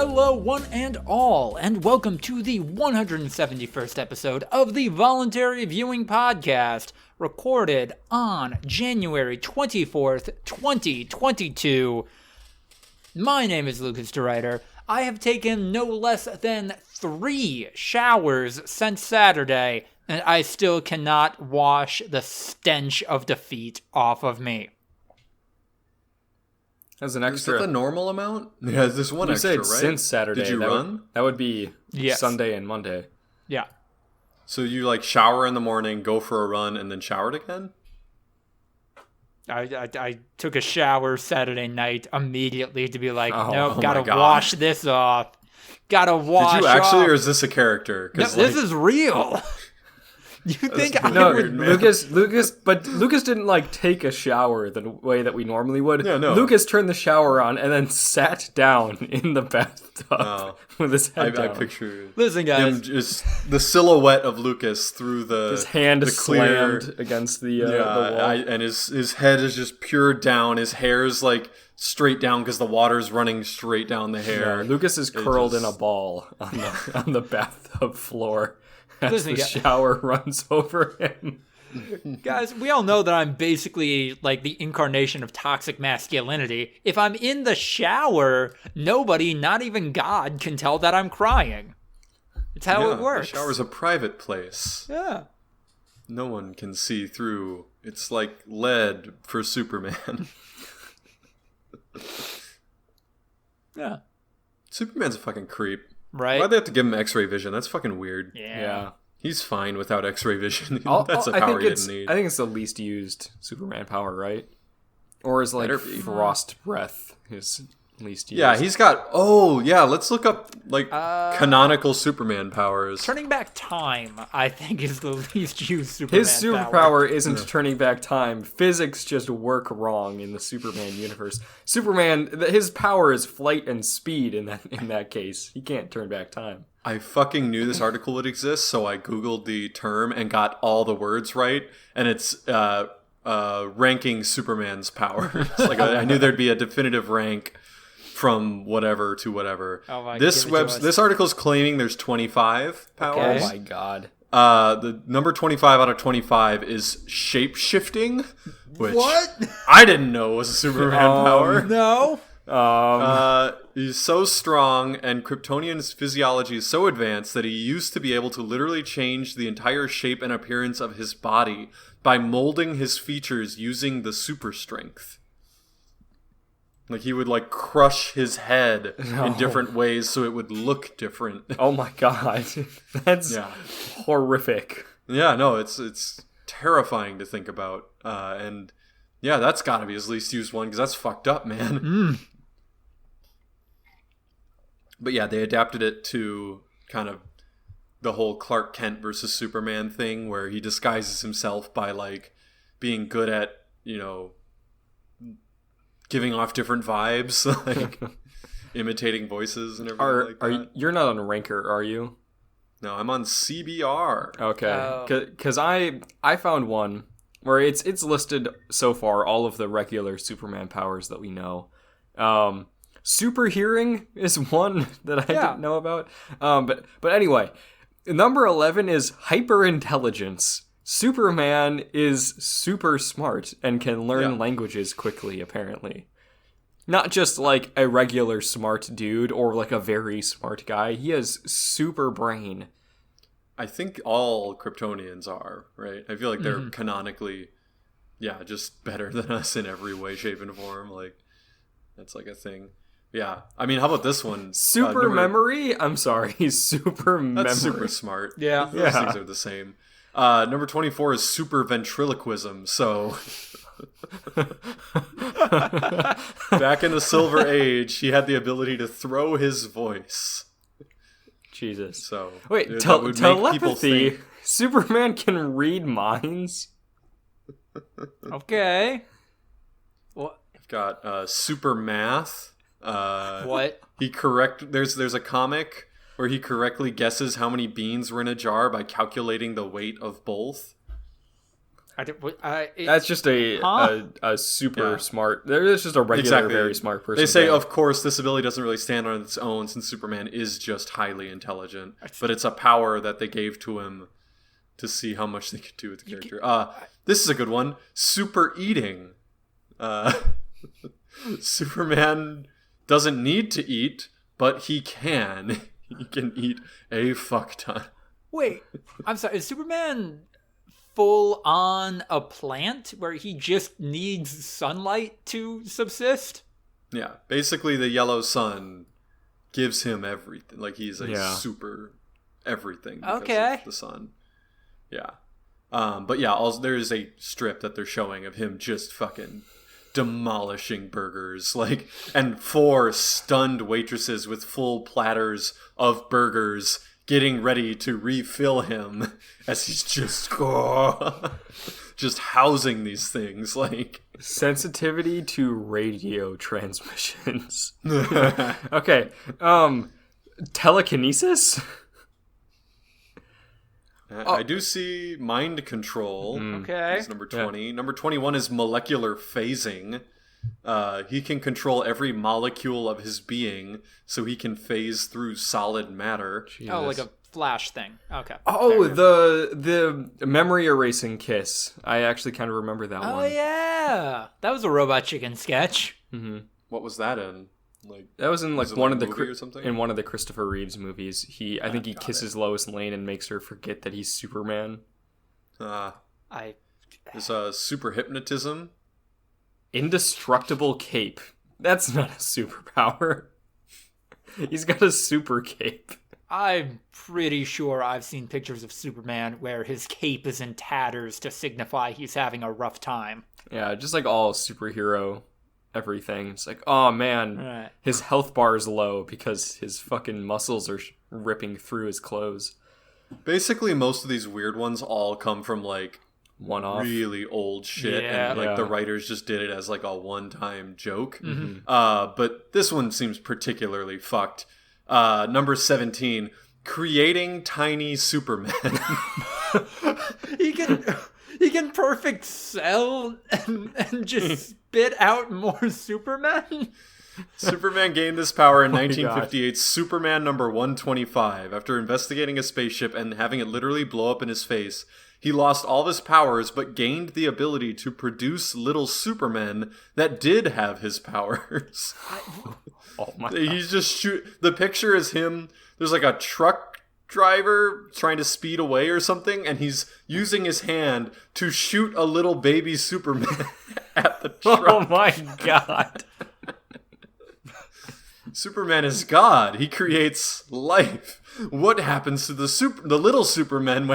Hello, one and all, and welcome to the 171st episode of the Voluntary Viewing podcast, recorded on January 24th, 2022. My name is Lucas DeRuyter. I have taken no less than 3 showers since Saturday, and I still cannot wash the stench of defeat off of me. As an extra. Is that the normal amount? Yeah, there's one extra, right? You said since Saturday. Did you run? That would be Yes. Sunday and Monday. Yeah. So you shower in the morning, go for a run, and then showered again? I took a shower Saturday night immediately to be like, nope, oh gotta my God. wash this off. Gotta wash Did you actually, off. or is this a character? No, this is real. You think I No, would... Lucas didn't take a shower the way that we normally would. Yeah, no. Lucas turned the shower on and then sat down in the bathtub with his head down. I picture Listen, guys. him just the silhouette of Lucas through his hand the clear, slammed against the wall. and his head is just pure down. His hair's straight down because the water's running straight down the hair. Yeah, Lucas is curled in a ball on the bathtub floor. As Listen, the shower runs over him. Guys, we all know that I'm basically the incarnation of toxic masculinity. If I'm in the shower, nobody, not even God, can tell that I'm crying. It's how it works. The shower's a private place. Yeah. No one can see through. It's like lead for Superman. Yeah. Superman's a fucking creep. Right? Why'd they have to give him X-ray vision? That's fucking weird. Yeah. He's fine without X-ray vision. That's a I power think he didn't need. I think it's the least used Superman power, right? Or is Better be. frost breath his least used? Yeah, he's got... Oh, yeah, let's look up, canonical Superman powers. Turning back time, I think, is the least used Superman His superpower isn't turning back time. Physics just work wrong in the Superman universe. Superman, his power is flight and speed in that case. He can't turn back time. I fucking knew this article would exist, so I googled the term and got all the words right, and it's ranking Superman's powers. I knew there'd be a definitive rank from whatever to whatever. Oh my, this article's claiming there's 25 powers. Okay. Oh my god. The number 25 out of 25 is shape-shifting, which What? I didn't know was a Superman power. No. He's so strong, and Kryptonian's physiology is so advanced that he used to be able to literally change the entire shape and appearance of his body by molding his features using the super strength. He would crush his head in different ways so it would look different. Oh my god. That's horrific. Yeah, no, it's terrifying to think about. And yeah, that's gotta be his least used one, because that's fucked up, man. But yeah, they adapted it to kind of the whole Clark Kent versus Superman thing, where he disguises himself by being good at, giving off different vibes, imitating voices and everything You're not on Ranker, are you? No, I'm on CBR. Okay, because I found one where it's listed so far all of the regular Superman powers that we know. Super hearing is one that I didn't know about. But anyway, number 11 is hyper intelligence. Superman is super smart and can learn languages quickly, apparently. Not just a regular smart dude or a very smart guy. He has super brain. I think all Kryptonians are, right? I feel like they're canonically, just better than us in every way, shape, and form. That's a thing. Yeah. I mean, how about this one? Super memory? I'm sorry. Super memory. That's super smart. Yeah. Those things are the same. Number 24 is super ventriloquism. So back in the Silver Age, he had the ability to throw his voice. Jesus. So wait, that would make people telepathy. think. Superman can read minds? Okay. What? I've got super math. What? There's a comic where he correctly guesses how many beans were in a jar by calculating the weight of both. That's just a super smart. There's just a regular, very smart person. They say, of course, this ability doesn't really stand on its own since Superman is just highly intelligent, but it's a power that they gave to him to see how much they could do with the character. This is a good one. Super eating. Superman doesn't need to eat, but he can. He can eat a fuck ton. Wait, I'm sorry. Is Superman full on a plant where he just needs sunlight to subsist? Yeah, basically the yellow sun gives him everything. Like he's a super everything because of the sun. Yeah. But yeah, also, there's a strip that they're showing of him just fucking demolishing burgers, like, and 4 stunned waitresses with full platters of burgers getting ready to refill him as he's just housing these things, like sensitivity to radio transmissions. Okay, telekinesis. I do see mind control. Okay. It's number 20. Yeah. Number 21 is molecular phasing. He can control every molecule of his being, so he can phase through solid matter. Jesus. Oh, like a Flash thing. Okay. Oh, the memory erasing kiss. I actually kind of remember that one. Oh, yeah. That was a Robot Chicken sketch. Mm-hmm. What was that in? Like, that was in like one of the in one of the Christopher Reeves movies. I think he kisses Lois Lane and makes her forget that he's Superman. There's super hypnotism. Indestructible cape. That's not a superpower. He's got a super cape. I'm pretty sure I've seen pictures of Superman where his cape is in tatters to signify he's having a rough time. Yeah, just like all superhero everything. It's like, oh man, his health bar is low because his fucking muscles are ripping through his clothes. Basically, most of these weird ones all come from like one-off, really old shit, and like the writers just did it as like a one-time joke. Mm-hmm. But this one seems particularly fucked. Number 17, creating tiny Superman. He can perfect cell and just spit out more Superman. Superman gained this power in 1958's Superman number 125. After investigating a spaceship and having it literally blow up in his face, he lost all of his powers but gained the ability to produce little Supermen that did have his powers. Oh my God. He's just the picture is him. There's like a truck driver trying to speed away or something, and he's using his hand to shoot a little baby Superman at the truck. Oh my God. Superman is God. He creates life. What happens to the little Supermen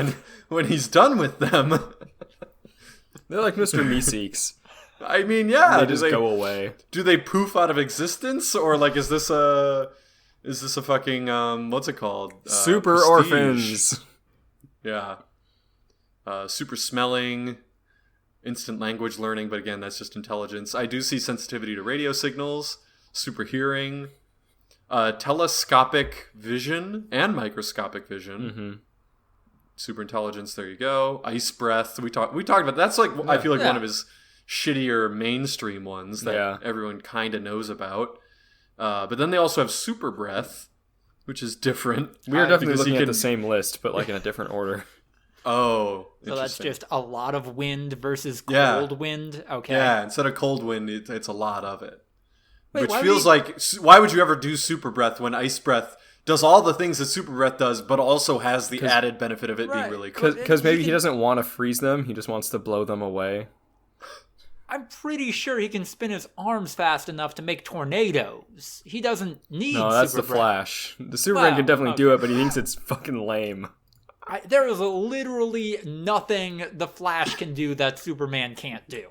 when he's done with them? They're like Mr. Meeseeks. I mean, yeah. They just go away. Do they poof out of existence, or like is this a fucking what's it called? Super Prestige. orphans. Yeah. Super smelling, instant language learning, but again, that's just intelligence. I do see sensitivity to radio signals, super hearing, telescopic vision and microscopic vision. Mm-hmm. Super intelligence. There you go. Ice breath. We talked about. That's like I feel like one of his shittier mainstream ones that everyone kind of knows about. But then they also have super breath, which is different. We are definitely looking at the same list, but like in a different order. Oh, so that's just a lot of wind versus cold wind. Okay. Yeah, instead of cold wind, it's a lot of it. Wait, which feels like, why would you ever do super breath when ice breath does all the things that super breath does, but also has the added benefit of it being really cold? Because maybe he doesn't want to freeze them. He just wants to blow them away. I'm pretty sure he can spin his arms fast enough to make tornadoes. He doesn't need No, that's super the breath. Flash. The Superman can definitely do it, but he thinks it's fucking lame. There is literally nothing the Flash can do that Superman can't do.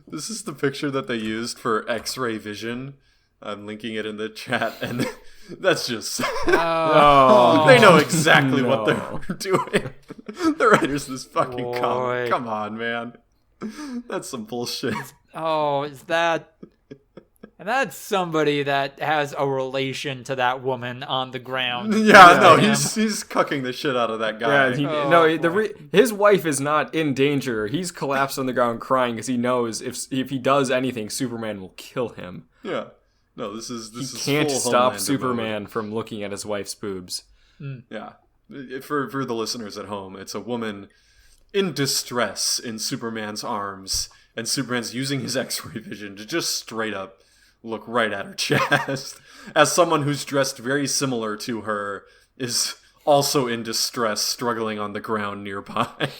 This is the picture that they used for X-ray vision. I'm linking it in the chat, and that's just... they know exactly what they're doing. The writers just fucking come on, man. That's some bullshit. Oh, is that... And that's somebody that has a relation to that woman on the ground. He's cucking the shit out of that guy. His wife is not in danger. He's collapsed on the ground crying because he knows if he does anything, Superman will kill him. Yeah. No, this is he can't stop Superman from looking at his wife's boobs. Yeah. For the listeners at home, it's a woman in distress in Superman's arms, and Superman's using his X-ray vision to just straight up look right at her chest, as someone who's dressed very similar to her is also in distress, struggling on the ground nearby.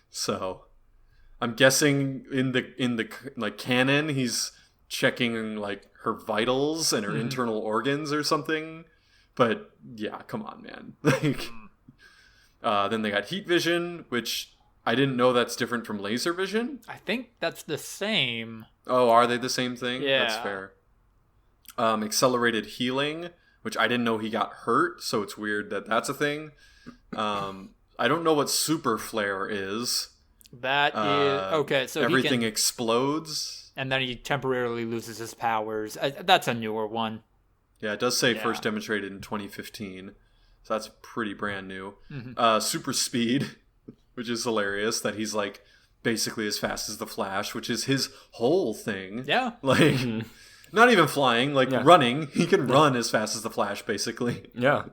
So, I'm guessing in the like canon, he's checking like her vitals and her internal organs or something. But yeah, come on, man. Like, then they got heat vision, which I didn't know that's different from laser vision. I think that's the same. Oh, are they the same thing? Yeah. That's fair. Accelerated healing, which I didn't know he got hurt, so it's weird that that's a thing. I don't know what super flare is. That is... Okay, so everything explodes. And then he temporarily loses his powers. That's a newer one. Yeah, it does say first demonstrated in 2015. So that's pretty brand new. Super speed, which is hilarious that he's like basically as fast as the Flash, which is his whole thing. Yeah. Like, not even flying, like running. He can run as fast as the Flash, basically. Yeah.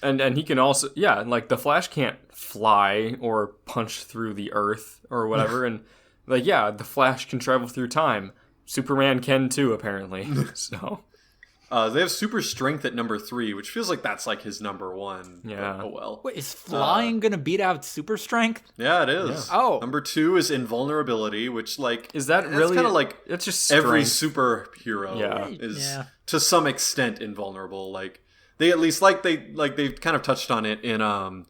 And he can also, like the Flash can't fly or punch through the earth or whatever. And like, the Flash can travel through time. Superman can too, apparently. So... they have super strength at number 3, which feels like that's like his number 1. Yeah. Oh well. Wait, is flying gonna beat out super strength? Yeah, it is. Yeah. Oh. Number 2 is invulnerability, which like is that really kind of like it's just every strength. superhero is to some extent invulnerable. Like they at least they've kind of touched on it in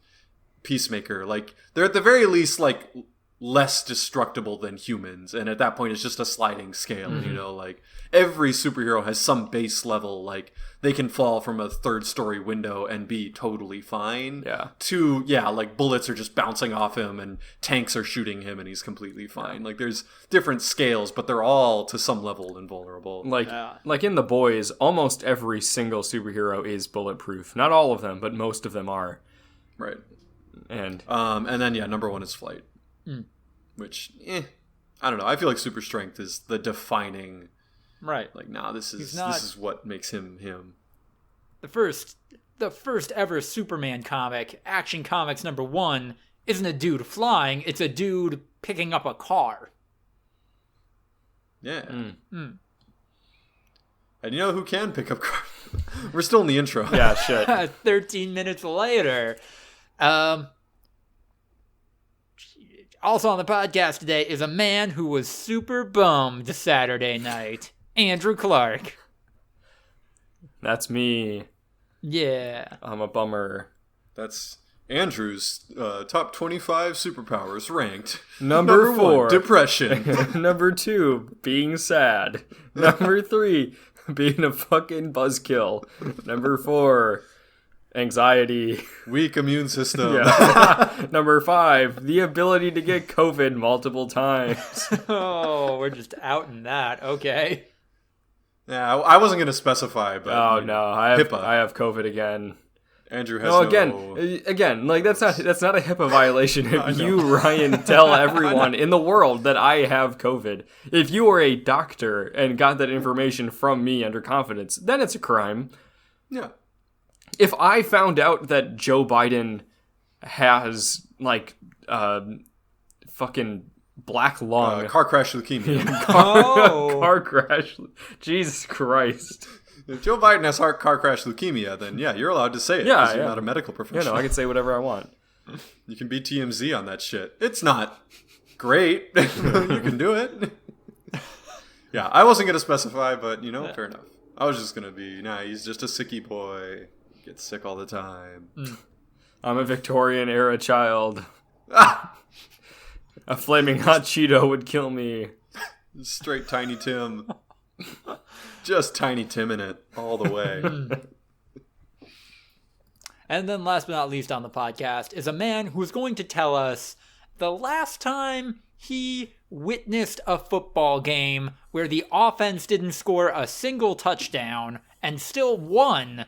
Peacemaker. Like they're at the very least like less destructible than humans, and at that point it's just a sliding scale. You know, like every superhero has some base level, like they can fall from a 3rd-story window and be totally fine, to like bullets are just bouncing off him and tanks are shooting him and he's completely fine. Like there's different scales, but they're all to some level invulnerable. Like in The Boys, almost every single superhero is bulletproof. Not all of them, but most of them are. Right. And then number 1 is flight. Which, I don't know. I feel like super strength is the defining. Right. Like, this is what makes him him. The first ever Superman comic, Action Comics number 1, isn't a dude flying. It's a dude picking up a car. Yeah. And you know who can pick up cars? We're still in the intro. Yeah, shit. 13 minutes later. Also on the podcast today is a man who was super bummed Saturday night. Andrew Clark. That's me. Yeah. I'm a bummer. That's Andrew's top 25 superpowers ranked. Number 4, 1, depression. Number 2, being sad. Number 3, being a fucking buzzkill. Number 4, anxiety. Weak immune system. Number 5, the ability to get COVID multiple times. Oh, we're just outing that. Okay. Yeah, I wasn't going to specify, but... Oh, no. I have COVID again. Andrew has again, like that's not a HIPAA violation if you, Ryan, tell everyone in the world that I have COVID. If you were a doctor and got that information from me under confidence, then it's a crime. Yeah. If I found out that Joe Biden has, like, fucking black lung... car crash leukemia. Car crash. Jesus Christ. If Joe Biden has car crash leukemia, then you're allowed to say it. Yeah, you're not a medical professional. I can say whatever I want. You can be TMZ on that shit. It's not great. You can do it. Yeah, I wasn't going to specify, but, fair enough. I was just going to be, he's just a sicky boy. Gets sick all the time. I'm a Victorian era child. A flaming hot Cheeto would kill me. Straight Tiny Tim. Just Tiny Tim in it all the way. And then last but not least on the podcast is a man who's going to tell us the last time he witnessed a football game where the offense didn't score a single touchdown and still won.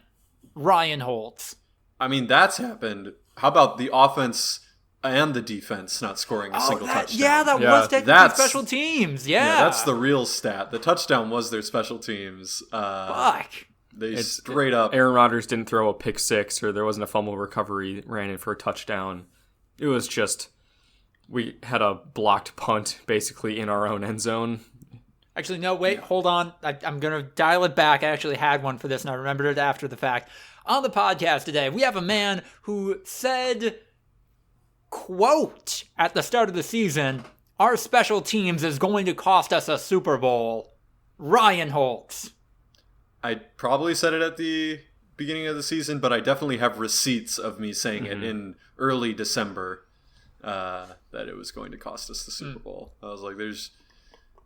Ryan Holtz. I mean, that's happened. How about the offense and the defense not scoring a single touchdown? Yeah, that was technically special teams. Yeah, that's the real stat. The touchdown was their special teams. Fuck. They straight up. Aaron Rodgers didn't throw a pick six, or there wasn't a fumble recovery, ran in for a touchdown. It was just, we had a blocked punt basically in our own end zone. Actually, no, wait, hold on. I'm going to dial it back. I actually had one for this, and I remembered it after the fact. On the podcast today, we have a man who said, quote, at the start of the season, our special teams is going to cost us a Super Bowl. Ryan Holtz. I probably said it at the beginning of the season, but I definitely have receipts of me saying it in early December that it was going to cost us the Super Bowl. I was like,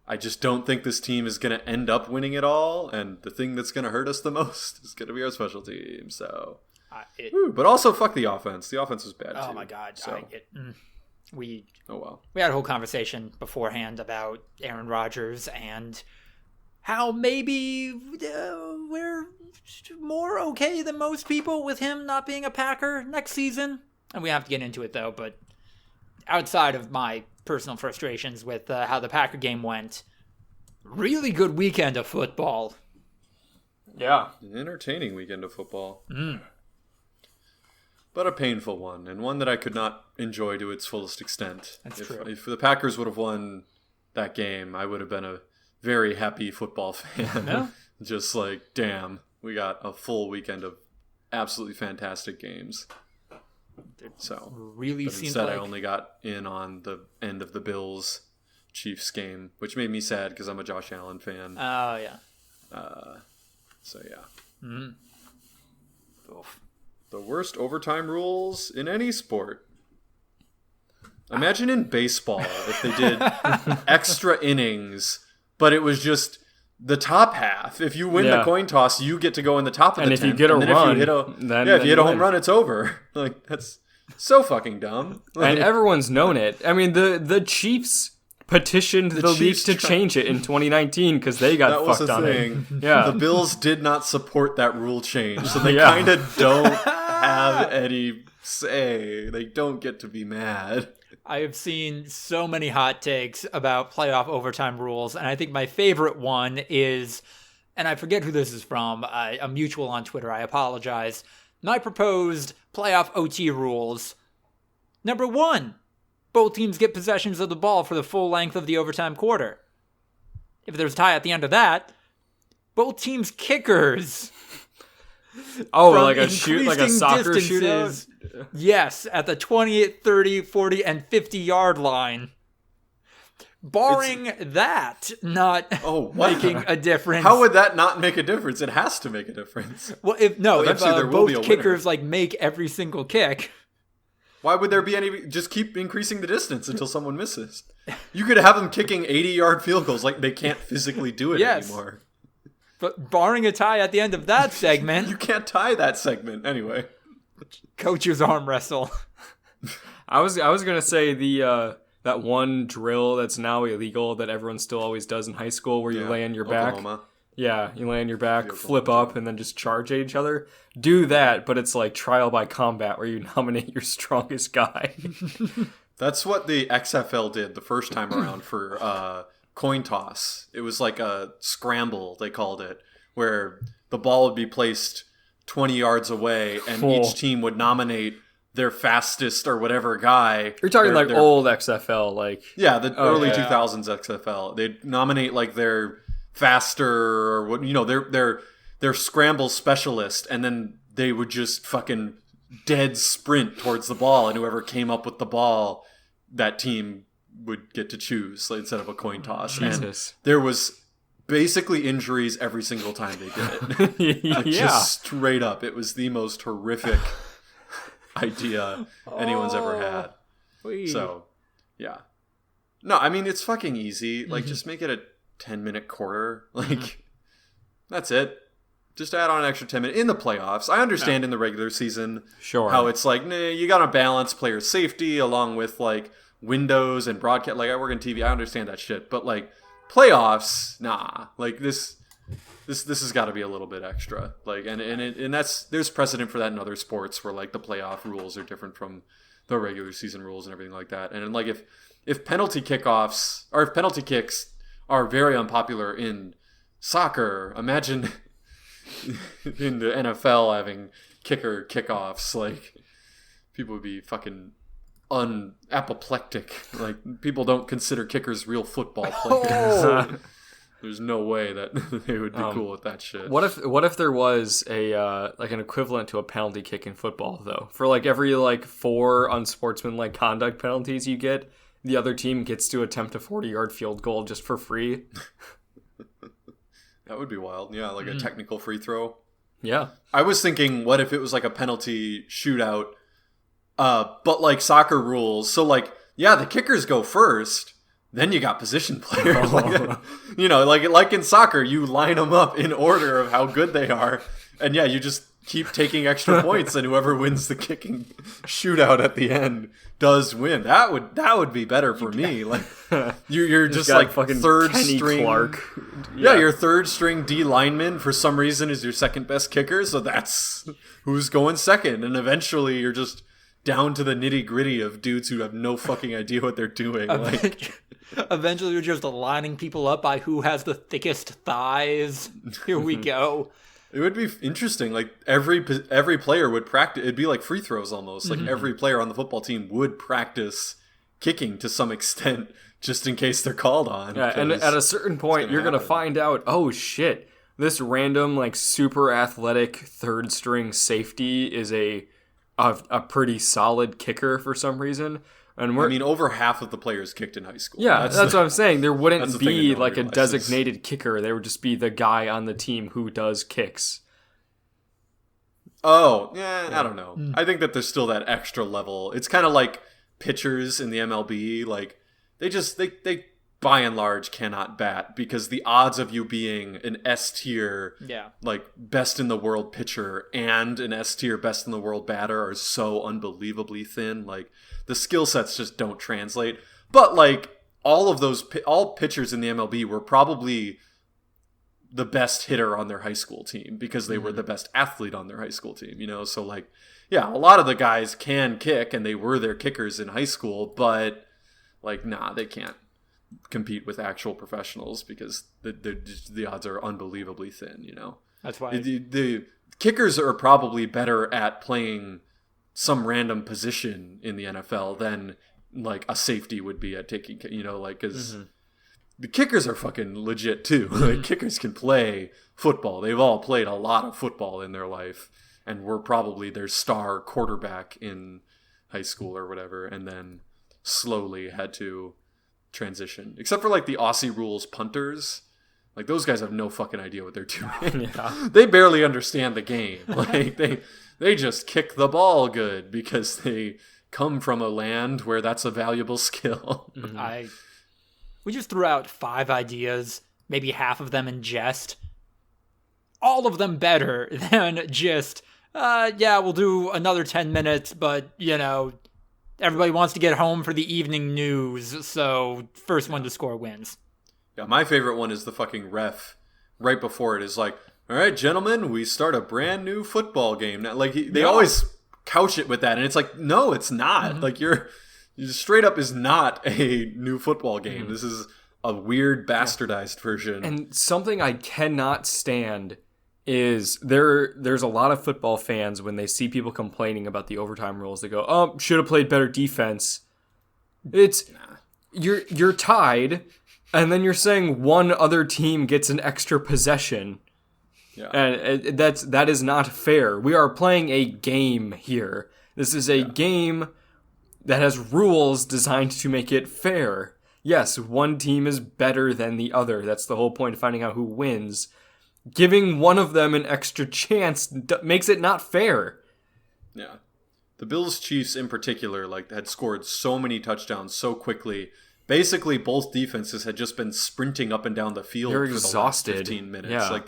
I just don't think this team is going to end up winning it all, and the thing that's going to hurt us the most is going to be our special team. So, but also fuck the offense. The offense was bad too. Oh my god! So. We we had a whole conversation beforehand about Aaron Rodgers and how maybe we're more okay than most people with him not being a Packer next season. And we have to get into it though. But outside of my personal frustrations with how the Packer game went, really good weekend of football. Yeah. An entertaining weekend of football. But a painful one, and one that I could not enjoy to its fullest extent. That's true. If the Packers would have won that game, I would have been a very happy football fan. Yeah. Just like, damn, we got a full weekend of absolutely fantastic games. So really but seems instead like I only got in on the end of the Bills Chiefs game, which made me sad because I'm a Josh Allen fan. Oh yeah. So yeah. Oof. The worst overtime rules in any sport. Imagine in baseball if they did extra innings, but it was just the top half. If you win the coin toss, you get to go in the top of the 10th. And if you get a run, if you hit a home run, it's over. Like, that's so fucking dumb. Like, and everyone's known it. I mean, the Chiefs petitioned the league to change it in 2019 because they got fucked on it. Yeah. The Bills did not support that rule change, so they kind of don't have any say. They don't get to be mad. I have seen so many hot takes about playoff overtime rules, and I think my favorite one is, and I forget who this is from, a mutual on Twitter, I apologize. My proposed playoff OT rules. Number 1, both teams get possessions of the ball for the full length of the overtime quarter. If there's a tie at the end of that, both teams' kickers. Oh, like a soccer shootout? Yes, at the 28, 30, 40, and 50-yard line. Barring that not making a difference. How would that not make a difference? It has to make a difference. Well, if both kickers make every single kick. Why would there be any? Just keep increasing the distance until someone misses. You could have them kicking 80-yard field goals like they can't physically do it anymore. But barring a tie at the end of that segment... You can't tie that segment anyway. Coach's arm wrestle. I was going to say that one drill that's now illegal that everyone still always does in high school where you lay on your back. Yeah, you lay on your back, flip up, and then just charge at each other. Do that, but it's like trial by combat where you nominate your strongest guy. That's what the XFL did the first time around for coin toss. It was like a scramble, they called it, where the ball would be placed 20 yards away and each team would nominate their fastest or whatever guy. You're talking their old XFL, like... Yeah, the early 2000s XFL. They'd nominate like their faster or what, their scramble specialist, and then they would just fucking dead sprint towards the ball, and whoever came up with the ball, that team would get to choose instead of a coin toss. Jesus. And there was basically injuries every single time they did it. Just straight up. It was the most horrific idea anyone's ever had. So, yeah. No, I mean, it's fucking easy. Like, just make it a 10-minute quarter. Like, that's it. Just add on an extra 10 minutes in the playoffs. I understand in the regular season how it's like, you got to balance player safety along with, like, windows and broadcast. Like, I work in TV, I understand that shit. But like playoffs, nah. Like this has got to be a little bit extra. Like, and that's, there's precedent for that in other sports where like the playoff rules are different from the regular season rules and everything like that. And like if penalty kickoffs or if penalty kicks are very unpopular in soccer, imagine in the NFL having kicker kickoffs. Like, people would be fucking apoplectic. Like, people don't consider kickers real football players. There's no way that they would be cool with that shit. What if there was a like an equivalent to a penalty kick in football though? For like every like 4 unsportsmanlike conduct penalties you get, the other team gets to attempt a 40-yard field goal just for free. That would be wild. Yeah, like a technical free throw. Yeah. I was thinking, what if it was like a penalty shootout, but like soccer rules? So like, yeah, the kickers go first. Then you got position players. Like, you know, like in soccer, you line them up in order of how good they are. And yeah, you just keep taking extra points, and whoever wins the kicking shootout at the end does win. That would be better for me. Like, you're just like fucking third Kenny string Clark. Yeah, your third string D lineman for some reason is your second best kicker, so that's who's going second. And eventually you're just down to the nitty gritty of dudes who have no fucking idea what they're doing. Like, eventually you're just lining people up by who has the thickest thighs. Here we go. It would be interesting. Like, every player would practice. It'd be like free throws almost. Like, every player on the football team would practice kicking to some extent, just in case they're called on. Yeah, and at a certain point, you're going to find out, oh shit, this random, like, super athletic third string safety is a pretty solid kicker for some reason. And I mean, over half of the players kicked in high school. Yeah, that's what I'm saying. There wouldn't be like a realizes. designated kicker. There would just be the guy on the team who does kicks. Oh, yeah, I don't know. I think that there's still that extra level. It's kind of like pitchers in the MLB. Like, they by and large cannot bat because the odds of you being an S tier, like best in the world pitcher and an S tier best in the world batter are so unbelievably thin. Like, the skill sets just don't translate. But like all pitchers in the MLB were probably the best hitter on their high school team because they were the best athlete on their high school team, you know? So like, yeah, a lot of the guys can kick and they were their kickers in high school, but like, nah, they can't compete with actual professionals because the odds are unbelievably thin, you know? That's why the kickers are probably better at playing some random position in the NFL than like a safety would be at taking, you know, like, because the kickers are fucking legit too. Like, kickers can play football. They've all played a lot of football in their life and were probably their star quarterback in high school or whatever, and then slowly had to transition. Except for like the Aussie rules punters. Like, those guys have no fucking idea what they're doing. Yeah. They barely understand the game. Like, they just kick the ball good because they come from a land where that's a valuable skill. We just threw out 5 ideas, maybe half of them in jest. All of them better than just, we'll do another 10 minutes, but, you know, everybody wants to get home for the evening news, so first one to score wins. Yeah, my favorite one is the fucking ref right before it is like, all right, gentlemen, we start a brand new football game. Now, like, they always couch it with that, and it's like, no, it's not. Like, you're straight up is not a new football game. This is a weird bastardized version. And something I cannot stand is there's a lot of football fans when they see people complaining about the overtime rules, they go, oh, should have played better defense. It's you're tied, and then you're saying one other team gets an extra possession. Yeah. And that is not fair. We are playing a game here. This is a game that has rules designed to make it fair. Yes, one team is better than the other. That's the whole point of finding out who wins. Giving one of them an extra chance makes it not fair. Yeah. The Bills-Chiefs in particular, like, had scored so many touchdowns so quickly. Basically, both defenses had just been sprinting up and down the field They're for exhausted. the last 15 minutes. Yeah. Like,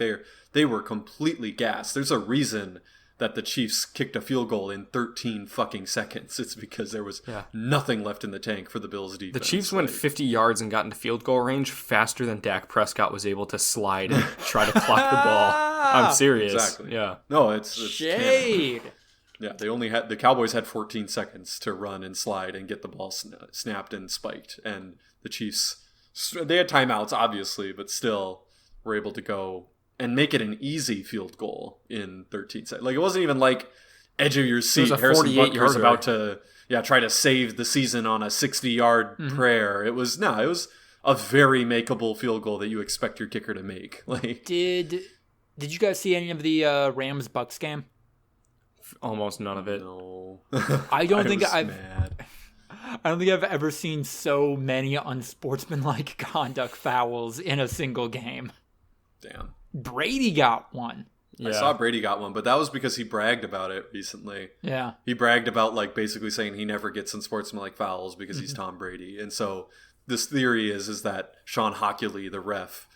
they were completely gassed. There's a reason that the Chiefs kicked a field goal in 13 fucking seconds. It's because there was nothing left in the tank for the Bills defense. The Chiefs went 50 yards and got into field goal range faster than Dak Prescott was able to slide and try to clock the ball. I'm serious. Exactly. Yeah. No, it's shade. Yeah, the Cowboys had 14 seconds to run and slide and get the ball snapped and spiked, and the Chiefs, they had timeouts obviously, but still were able to go and make it an easy field goal in 13 seconds. Like, it wasn't even like edge of your seat. Harrison Butker's about to try to save the season on a 60-yard prayer. It was a very makeable field goal that you expect your kicker to make. Like, did you guys see any of the Rams-Bucks game? Almost none of it. No. I don't think mad. I don't think I've ever seen so many unsportsmanlike conduct fouls in a single game. Damn. Brady got one. Yeah. I saw Brady got one, but that was because he bragged about it recently. Yeah. He bragged about, like, basically saying he never gets unsportsmanlike fouls because he's Tom Brady. And so this theory is that Sean Hockley, the ref,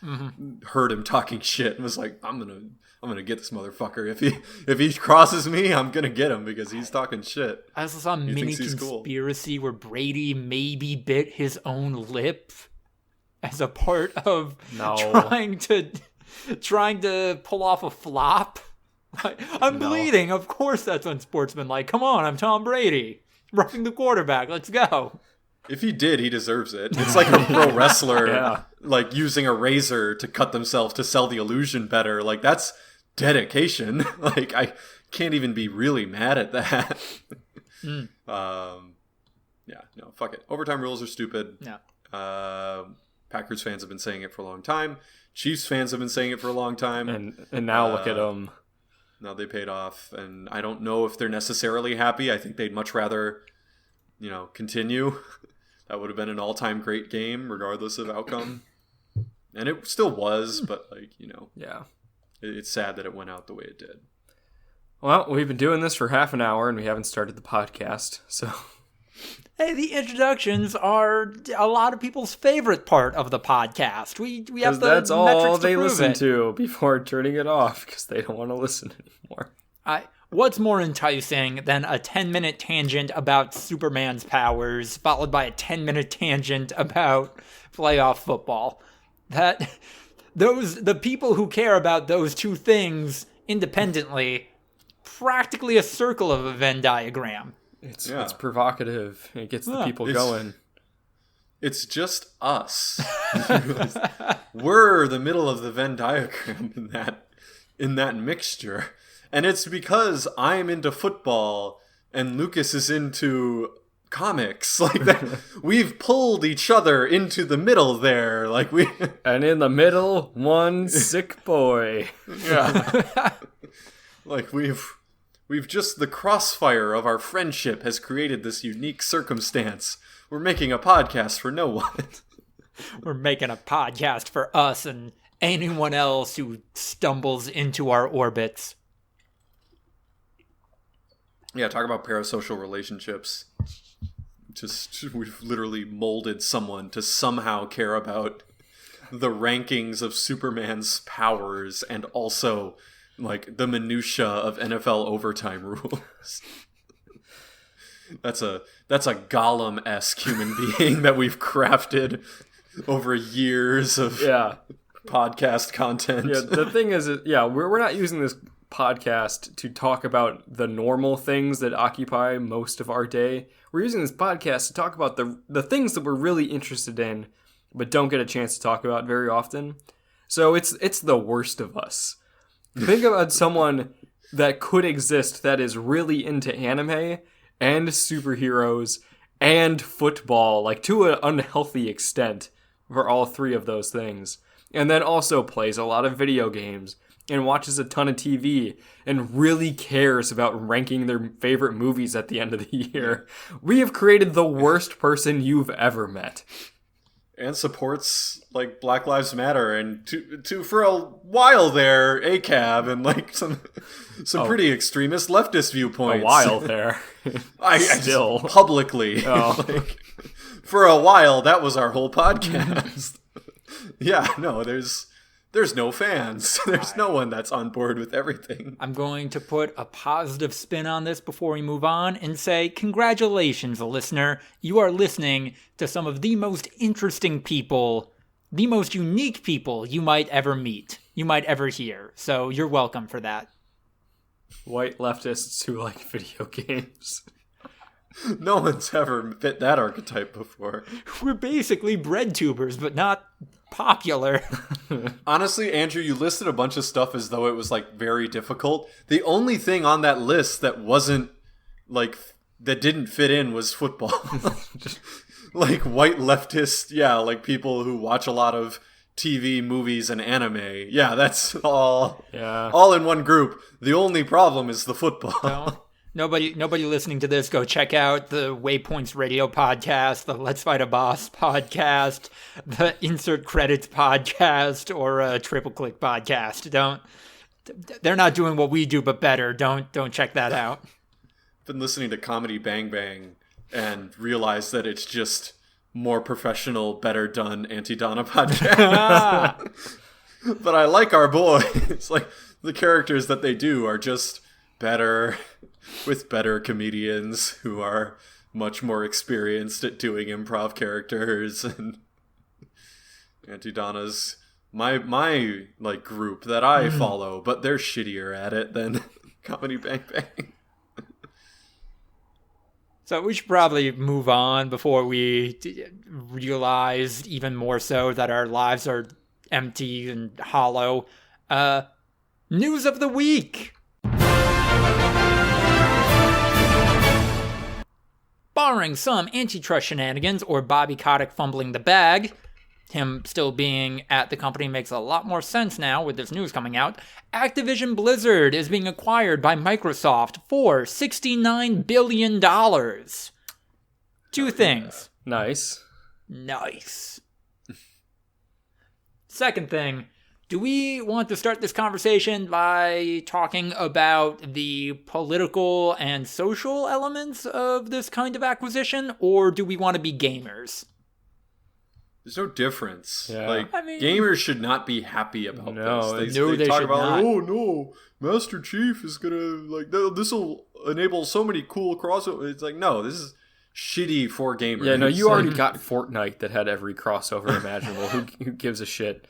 heard him talking shit and was like, I'm gonna get this motherfucker. If he crosses me, I'm gonna get him because he's talking shit. I also saw a mini conspiracy where Brady maybe bit his own lip as a part of trying to pull off a flop. Like, I'm bleeding. Of course that's unsportsmanlike. Come on, I'm Tom Brady. Roughing the quarterback. Let's go. If he did, he deserves it. It's like a pro wrestler like using a razor to cut themselves to sell the illusion better. Like, that's dedication. Like, I can't even be really mad at that. Yeah, no, fuck it. Overtime rules are stupid. Yeah. Packers fans have been saying it for a long time. Chiefs fans have been saying it for a long time. And now look at them. Now they paid off, and I don't know if they're necessarily happy. I think they'd much rather, continue. That would have been an all-time great game, regardless of outcome. And it still was, but, Yeah. It's sad that it went out the way it did. Well, we've been doing this for half an hour, and we haven't started the podcast, so... Hey, the introductions are a lot of people's favorite part of the podcast. We have the that's all they prove listen it. to before turning it off, because they don't want to listen anymore. What's more enticing than a 10-minute tangent about Superman's powers, followed by a 10-minute tangent about playoff football? The people who care about those two things independently, practically a circle of a Venn diagram. It's provocative. It gets the people going. It's just us. We're the middle of the Venn diagram in that mixture. And it's because I'm into football and Lucas is into comics. Like that, we've pulled each other into the middle there. Like and in the middle, one sick boy. Yeah. Like We've just, the crossfire of our friendship has created this unique circumstance. We're making a podcast for no one. We're making a podcast for us and anyone else who stumbles into our orbits. Yeah, talk about parasocial relationships. We've literally molded someone to somehow care about the rankings of Superman's powers and also... like the minutia of NFL overtime rules. That's a Gollum-esque human being that we've crafted over years of podcast content. Yeah, the thing is, we're not using this podcast to talk about the normal things that occupy most of our day. We're using this podcast to talk about the things that we're really interested in, but don't get a chance to talk about very often. So it's the worst of us. Think about someone that could exist that is really into anime and superheroes and football, like to an unhealthy extent for all three of those things. And then also plays a lot of video games and watches a ton of TV and really cares about ranking their favorite movies at the end of the year. We have created the worst person you've ever met. And supports, like, Black Lives Matter, and to for a while there, ACAB, and, like, some pretty extremist leftist viewpoints. A while there. I still. Publicly. Oh. Like, for a while, that was our whole podcast. Yeah, no, there's there's no fans. There's no one that's on board with everything. I'm going to put a positive spin on this before we move on and say, congratulations, listener. You are listening to some of the most interesting people, the most unique people you might ever meet, you might ever hear. So you're welcome for that. White leftists who like video games. No one's ever fit that archetype before. We're basically bread tubers, but not popular. Honestly, Andrew, you listed a bunch of stuff as though it was like very difficult. The only thing on that list that wasn't like that didn't fit in was football. Like white leftists, yeah, like people who watch a lot of TV, movies, and anime. Yeah, that's all. Yeah, all in one group. The only problem is the football. Nobody listening to this, go check out the Waypoints Radio podcast, the Let's Fight a Boss podcast, the Insert Credits podcast, or Triple Click podcast. They're not doing what we do, but better. Don't check that out. Been listening to Comedy Bang Bang and realized that it's just more professional, better done Anti-Donna podcast. But I like our boy. It's like the characters that they do are just better, with better comedians who are much more experienced at doing improv characters. And Anti-Donna's my like group that I follow, but they're shittier at it than Comedy Bang Bang. So we should probably move on before we realize even more so that our lives are empty and hollow. News of the week. Barring some antitrust shenanigans or Bobby Kotick fumbling the bag, him still being at the company makes a lot more sense now with this news coming out, Activision Blizzard is being acquired by Microsoft for $69 billion. Two things. Nice. Second thing, do we want to start this conversation by talking about the political and social elements of this kind of acquisition, or do we want to be gamers? There's no difference. Yeah. Like, gamers should not be happy about this. They talk should about, not. oh no, Master Chief is gonna, like, this will enable so many cool crossovers. It's like, no, this is shitty for gamers. Yeah, no, you already got Fortnite that had every crossover imaginable. Who gives a shit?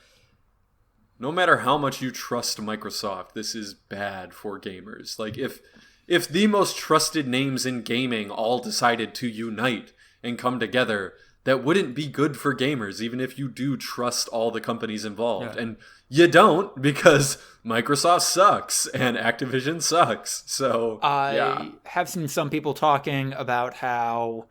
No matter how much you trust Microsoft, this is bad for gamers. Like, if the most trusted names in gaming all decided to unite and come together, that wouldn't be good for gamers, even if you do trust all the companies involved. Yeah. And you don't, because Microsoft sucks and Activision sucks. So I have seen some people talking about how,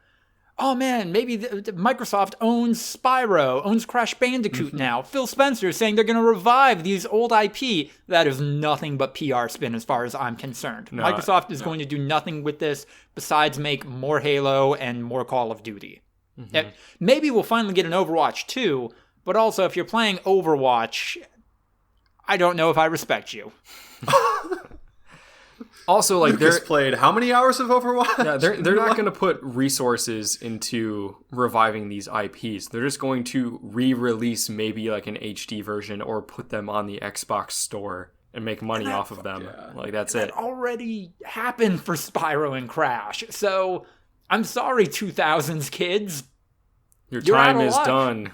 oh man, maybe Microsoft owns Spyro, owns Crash Bandicoot now. Phil Spencer is saying they're going to revive these old IP. That is nothing but PR spin as far as I'm concerned. Microsoft is going to do nothing with this besides make more Halo and more Call of Duty. Mm-hmm. Maybe we'll finally get an Overwatch 2, but also if you're playing Overwatch, I don't know if I respect you. Also, like, Lucas played how many hours of Overwatch? Yeah, they're not going to put resources into reviving these IPs. They're just going to re-release maybe like an HD version or put them on the Xbox store and make money off of them. Yeah. Like, that's it. That already happened for Spyro and Crash. So, I'm sorry, 2000s kids. Your time is done.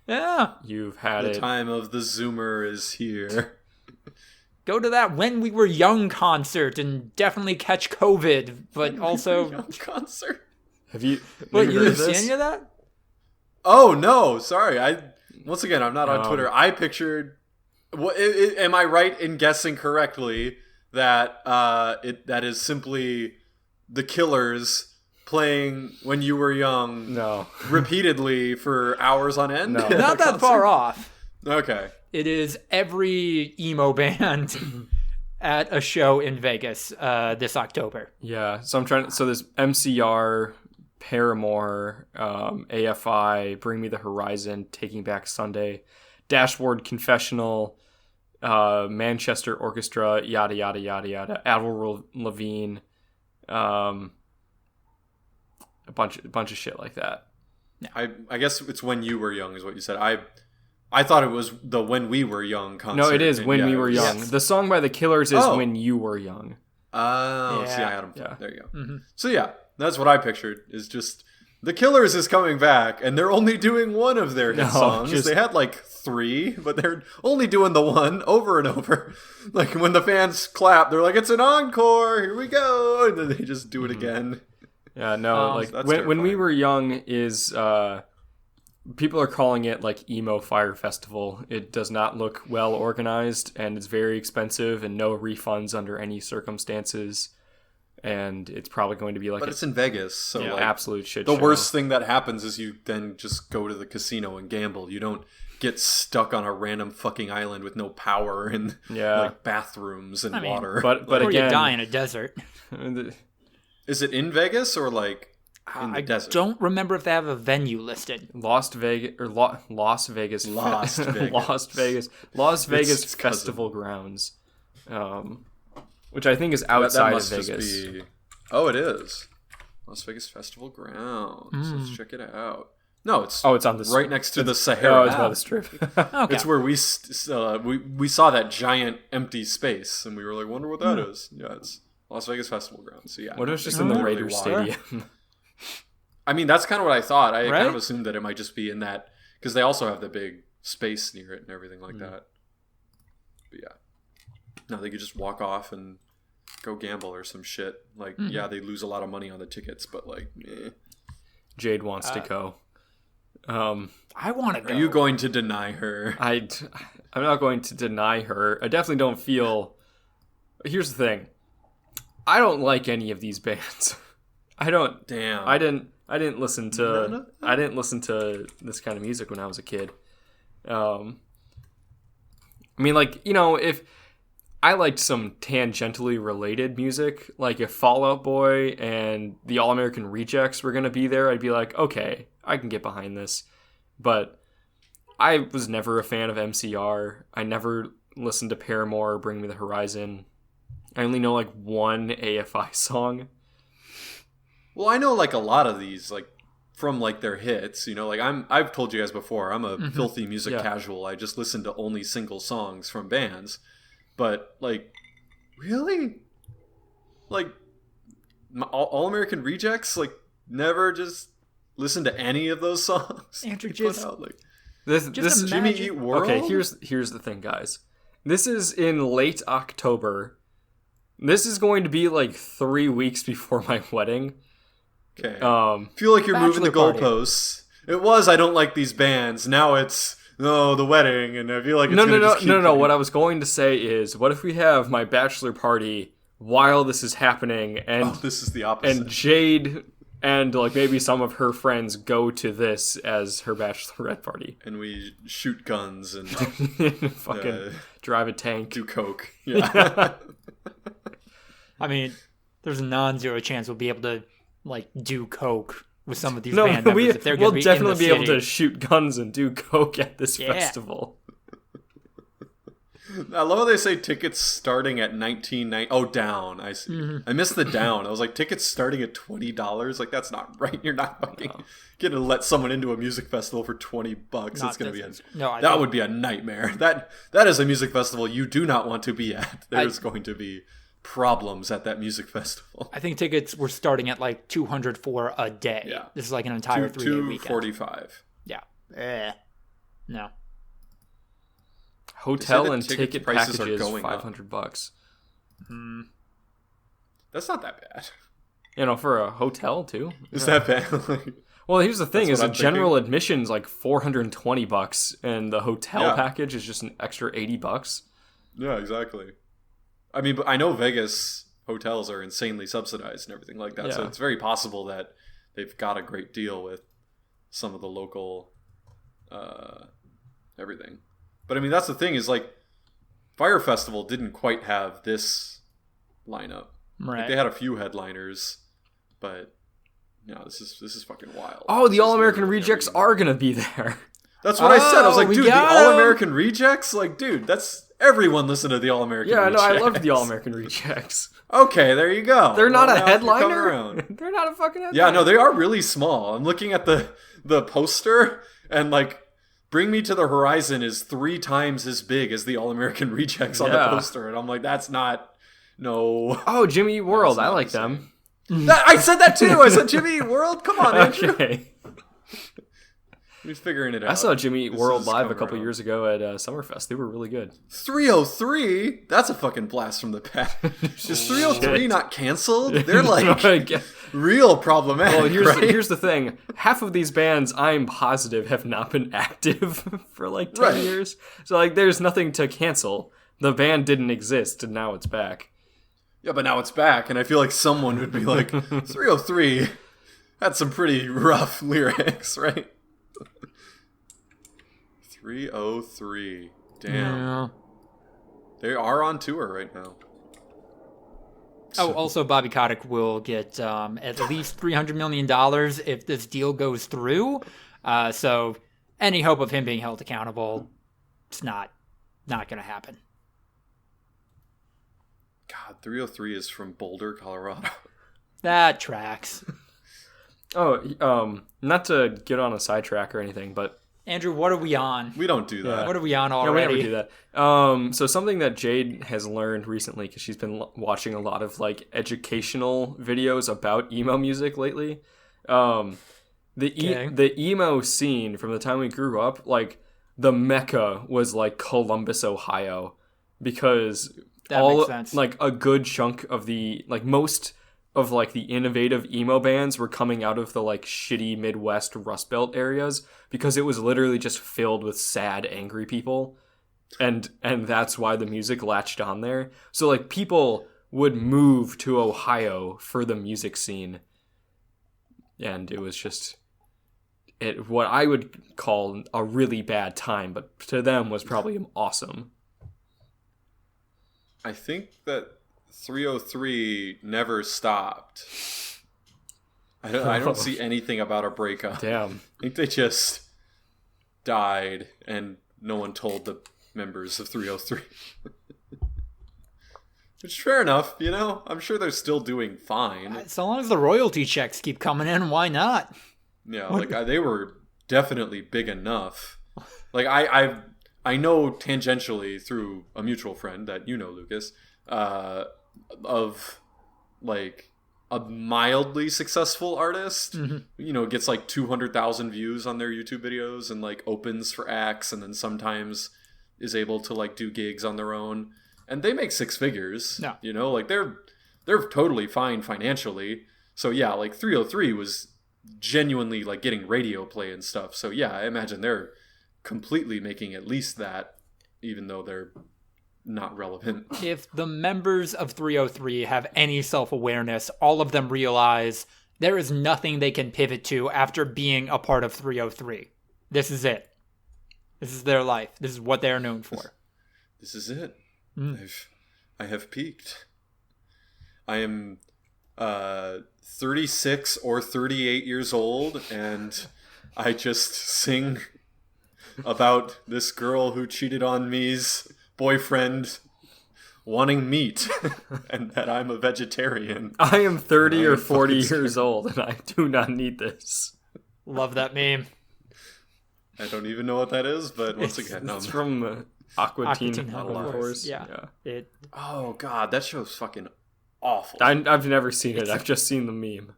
Yeah. You've had it. The time of the Zoomer is here. Go to that When We Were Young concert and definitely catch COVID, but also... Young concert? Have you seen any of that? Oh, no. Sorry. Once again, I'm not on Twitter. I pictured... am I right in guessing correctly that that is simply the Killers playing When You Were Young repeatedly for hours on end? No. Not that far off. Okay. It is every emo band at a show in Vegas this October. Yeah, so there's MCR, Paramore, AFI, Bring Me the Horizon, Taking Back Sunday, Dashboard Confessional, Manchester Orchestra, yada yada yada yada, Avril Lavigne, a bunch of shit like that. I guess it's When You Were Young is what you said. I thought it was the When We Were Young concert. No, it is When We Were Young. Yes. The song by the Killers is When You Were Young. Oh, Yeah. see, I had them. Yeah. There you go. Mm-hmm. So yeah, that's what I pictured. Is just the Killers is coming back, and they're only doing one of their hit songs. They had like 3, but they're only doing the one over and over. Like when the fans clap, they're like, "It's an encore! Here we go!" And then they just do it again. Yeah, no, like that's when We terrifying. Were Young is people are calling it like emo fire festival. It does not look well organized, and it's very expensive, and no refunds under any circumstances. And it's probably going to be like But it's in Vegas, so like absolute shit. the show. worst thing that happens is you then just go to the casino and gamble. You don't get stuck on a random fucking island with no power and like bathrooms and water. But Or again, you die in a desert. Is it in Vegas or like in the I desert? don't remember if they have a venue listed. Las Vegas or Las Vegas, Las Vegas. Las Vegas Its festival grounds, which I think is That outside of must just Vegas. be. Oh, it is Las Vegas Festival Grounds. Let's check it out. No, it's Oh, it's on the right next to the Sahara. Oh, it's by the strip. Okay. It's where we saw that giant empty space, and we were like, "Wonder what that is." Yeah, it's Las Vegas Festival Grounds. So yeah, What if it's just they in the literally Raiders walk. Stadium? I mean, that's kind of what I thought. I Right? kind of assumed that it might just be in that because they also have the big space near it and everything like that. But yeah, no, they could just walk off and go gamble or some shit. Like, yeah, they lose a lot of money on the tickets, but like, eh. Jade wants to go. I want to go. Are you going to deny her? I'm not going to deny her. I definitely don't feel. Here's the thing. I don't like any of these bands. I don't. Damn. I didn't listen to this kind of music when I was a kid. I mean, like, you know, if I liked some tangentially related music, like if Fall Out Boy and the All American Rejects were gonna be there, I'd be like, okay, I can get behind this. But I was never a fan of MCR. I never listened to Paramore or Bring Me the Horizon. I only know like one AFI song. Well, I know like a lot of these, like from like their hits. You know, like I've told you guys before, I'm a filthy music casual. I just listen to only single songs from bands. But like, really, like All American Rejects, like never just listen to any of those songs. Andrew, they put just- out, like This Jimmy imagine- Eat World. Okay, here's the thing, guys. This is in late October. This is going to be like 3 weeks before my wedding. Okay. Um, Feel like you're moving the Bachelor party. goalposts. It was I don't like these bands. Now it's the wedding, and I feel like it's no. getting- What I was going to say is, what if we have my bachelor party while this is happening, and Oh, this is the opposite. and Jade and like maybe some of her friends go to this as her bachelorette party, And we shoot guns and fucking drive a tank. do coke. Yeah. I mean, there's a non-zero chance we'll be able to like do coke with some of these No, band members if they're we'll going to be definitely in the be able city. to shoot guns and do coke at this Yeah. festival. I love how they say tickets starting at $19.90. Oh, down. I see. I missed the down. I was like, tickets starting at $20. Like that's not right. You're not fucking going to let someone into a music festival for $20. Not It's going to be this- no, I that think- would be a nightmare. That is a music festival you do not want to be at. There's going to be problems at that music festival. I think tickets were starting at like 200 for a day. Yeah. This is like an entire 3-day weekend. $245. Yeah. No. Hotel that and ticket ticket prices are packages, going up. $500. That's not that bad. You know, for a hotel too. Is that bad? Like, Well, here's the thing: That's is what the I'm general admission's like $420, and the hotel Yeah. package is just an extra $80. yeah, exactly. I mean, but I know Vegas hotels are insanely subsidized and everything like that, so Yeah. it's very possible that they've got a great deal with some of the local everything. But I mean, that's the thing is like Fire Festival didn't quite have this lineup. Right. Like, they had a few headliners, but no, this is fucking wild. Oh, This the is All American literally Rejects everything. are gonna be there. That's what I said. I was like, we dude, the got All 'em. American Rejects? Like, dude, that's everyone listened to the All American Yeah, Rejects. no, I loved the All American Rejects. Okay, there you go. They're not Well, a now if you come headliner. around. They're not a fucking headliner. Yeah, no, they are really small. I'm looking at the poster and like Bring Me to the Horizon is 3 times as big as the All-American Rejects on the poster. And I'm like, that's not... No. Oh, Jimmy Eat World. I like them. I said that too. I said Jimmy Eat World. Come on, Andrew. Okay. He's figuring it out. I saw Jimmy Eat World live a couple years ago at Summerfest. They were really good. 303? That's a fucking blast from the past. Is 303 not canceled? They're like real problematic. Well, right? here's the thing. Half of these bands, I'm positive, have not been active for like 10 years. So like, there's nothing to cancel. The band didn't exist, and now it's back. Yeah, but now it's back, and I feel like someone would be like, 303 had some pretty rough lyrics, right? 303. Damn. Yeah. They are on tour right now. Oh, also, Bobby Kotick will get at least $300 million if this deal goes through. So any hope of him being held accountable, it's not going to happen. God, 303 is from Boulder, Colorado. That tracks. Oh, not to get on a sidetrack or anything, but Andrew, what are we on? We don't do that. What are we on no, already? we never do that. So something that Jade has learned recently, because she's been watching a lot of like educational videos about emo music lately. The emo scene from the time we grew up, like the mecca was like Columbus, Ohio, because that makes sense. Like a good chunk of the like most of like the innovative emo bands were coming out of the like shitty Midwest Rust Belt areas, because it was literally just filled with sad, angry people. And that's why the music latched on there. So like people would move to Ohio for the music scene. And it was just what I would call a really bad time, but to them was probably awesome. I think that 303 never stopped. I don't see anything about a breakup. Damn. I think they just died and no one told the members of 303. Which is fair enough, you know? I'm sure they're still doing fine. So long as the royalty checks keep coming in, why not? Yeah, like they were definitely big enough. Like I know tangentially through a mutual friend that you know, Lucas, of like a mildly successful artist, you know, gets like 200,000 views on their YouTube videos and like opens for acts and then sometimes is able to like do gigs on their own, and they make 6 figures. No. You know, like they're totally fine financially. So yeah, like 303 was genuinely like getting radio play and stuff. So yeah, I imagine they're completely making at least that, even though they're not relevant. If the members of 303 have any self-awareness, all of them realize there is nothing they can pivot to after being a part of 303. This is it. This is their life. This is what they're known for. This is it. I have peaked. I am 36 or 38 years old, and I just sing about this girl who cheated on me's boyfriend wanting meat and that I'm a vegetarian. I am 30 or 40 years old and I do not need this. Love that meme. I don't even know what that is, but once again, it's from Aqua Teen Hunger Force. Yeah. Oh god, that show's fucking awful. I've never seen it. I've just seen the meme.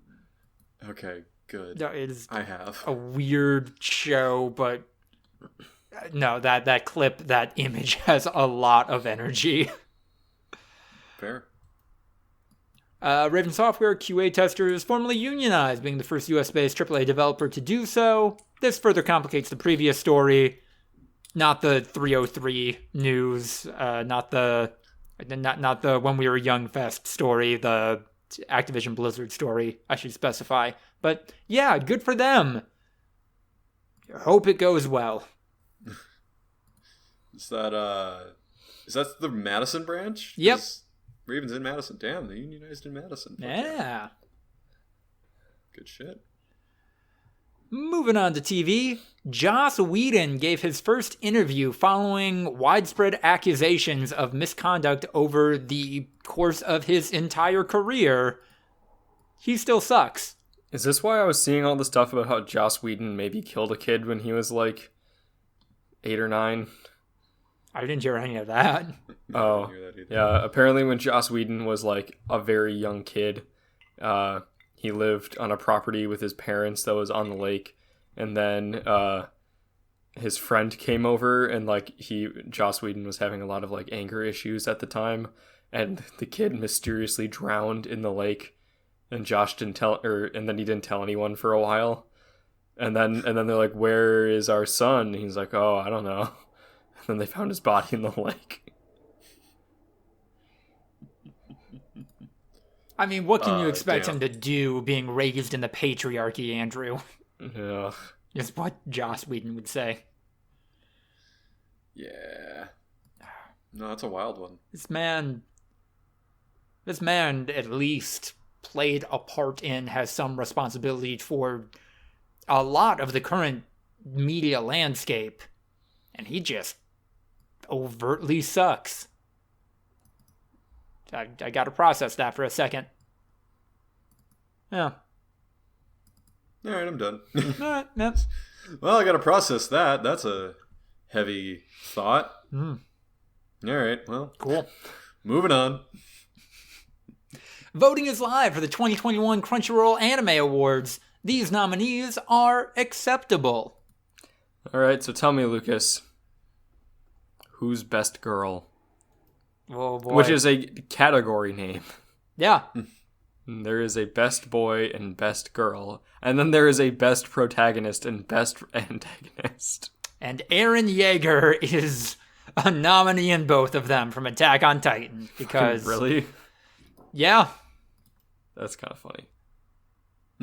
Okay, good. No, it is I have a weird show, but no, that clip, that image has a lot of energy. Fair. Raven Software QA testers formally unionized, being the first US-based AAA developer to do so. This further complicates the previous story, not the 303 news, not the When We Were Young Fest story, the Activision Blizzard story, I should specify. But yeah, good for them. Hope it goes well. Is that the Madison branch? Yep. Raven's in Madison. Damn, they unionized in Madison. Yeah. Good shit. Moving on to TV, Joss Whedon gave his first interview following widespread accusations of misconduct over the course of his entire career. He still sucks. Is this why I was seeing all the stuff about how Joss Whedon maybe killed a kid when he was like 8 or 9. I didn't hear any of that. Oh, hear that either. yeah. Apparently, when Joss Whedon was like a very young kid, he lived on a property with his parents that was on the lake, and then his friend came over, and like Joss Whedon was having a lot of like anger issues at the time, and the kid mysteriously drowned in the lake, and Josh didn't tell, and then he didn't tell anyone for a while, and then they're like, "Where is our son?" And he's like, "Oh, I don't know." And then they found his body in the lake. I mean, what can you expect him to do being raised in the patriarchy, Andrew? Yeah. Is what Joss Whedon would say. Yeah. No, that's a wild one. This man at least played a part in, has some responsibility for a lot of the current media landscape, and he just overtly sucks. I gotta process that for a second. Yeah. All right, I'm done. Alright, yeah. Well, I gotta process that. That's a heavy thought. All right, well, Cool. moving on. Voting is live for the 2021 Crunchyroll Anime Awards. These nominees are acceptable. All right, so tell me, Lucas, who's best girl? Oh boy. Which is a category name. Yeah. There is a best boy and best girl, and then there is a best protagonist and best antagonist. And Eren Yeager is a nominee in both of them from Attack on Titan. Because, Really? yeah, That's kind of funny.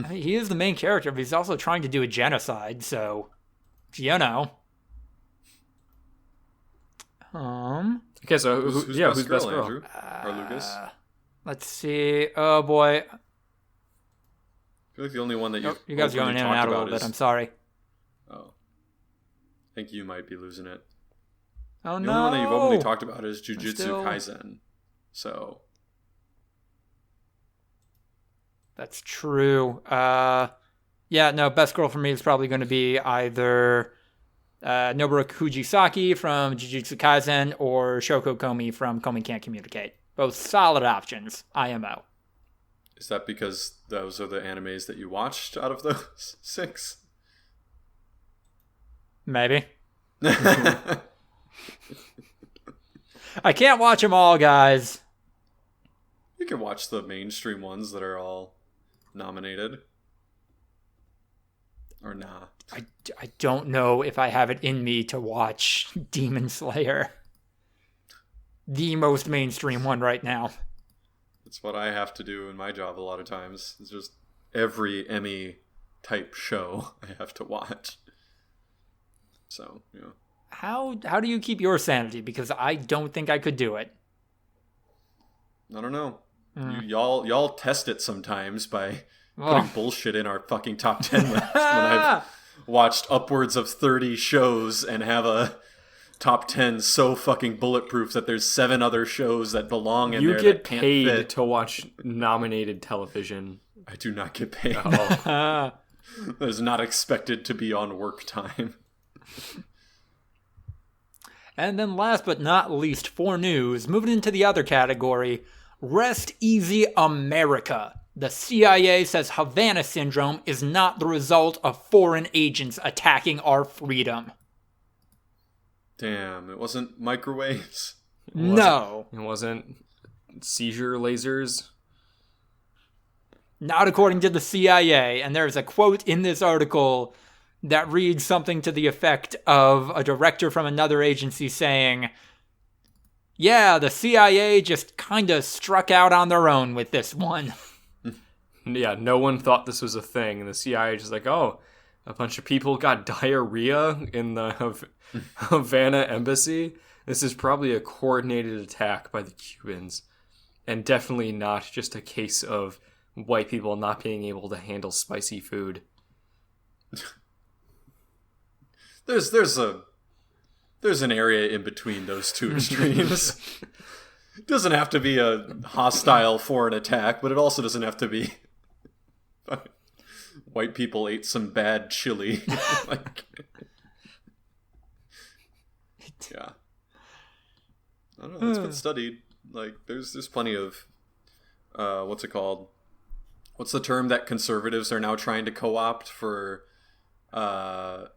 I mean, he is the main character, but he's also trying to do a genocide, so, you know. Okay, so who's best girl? Andrew? Or Lucas? Let's see. Oh boy. I feel like the only one that You guys are going in and out a little bit. I'm sorry. Oh. I think you might be losing it. Oh The no. only one that you've openly talked about is Jujutsu Still- Kaisen. So, That's true. Yeah, no, best girl for me is probably going to be either Noboru Fujisaki from Jujutsu Kaisen or Shoko Komi from Komi Can't Communicate. Both solid options, IMO. is that because those are the animes that you watched out of those 6? Maybe. I can't watch them all, guys. You can watch the mainstream ones that are all nominated. Or nah. I don't know if I have it in me to watch Demon Slayer. The most mainstream one right now. That's what I have to do in my job a lot of times. It's just every Emmy type show I have to watch. So, yeah. How do you keep your sanity? Because I don't think I could do it. I don't know. Y'all test it sometimes by putting bullshit in our fucking top 10 list when I've watched upwards of 30 shows and have a top 10 so fucking bulletproof that there's 7 other shows that belong in You there get that can't paid fit. to watch nominated television. I do not get paid. Oh. That is not expected to be on work time. And then last but not least for news, moving into the other category, Rest Easy America. The CIA says Havana Syndrome is not the result of foreign agents attacking our freedom. Damn, it wasn't microwaves. No. It wasn't seizure lasers. Not according to the CIA. And there's a quote in this article that reads something to the effect of a director from another agency saying, yeah, the CIA just kind of struck out on their own with this one. Yeah, no one thought this was a thing, and the CIA just like, oh, a bunch of people got diarrhea in the Havana embassy. This is probably a coordinated attack by the Cubans, and definitely not just a case of white people not being able to handle spicy food. There's an area in between those two extremes. It doesn't have to be a hostile foreign attack, but it also doesn't have to be white people ate some bad chili. Like, Yeah. I don't know. It's been studied. Like, there's plenty of, what's it called? What's the term that conservatives are now trying to co-opt for, not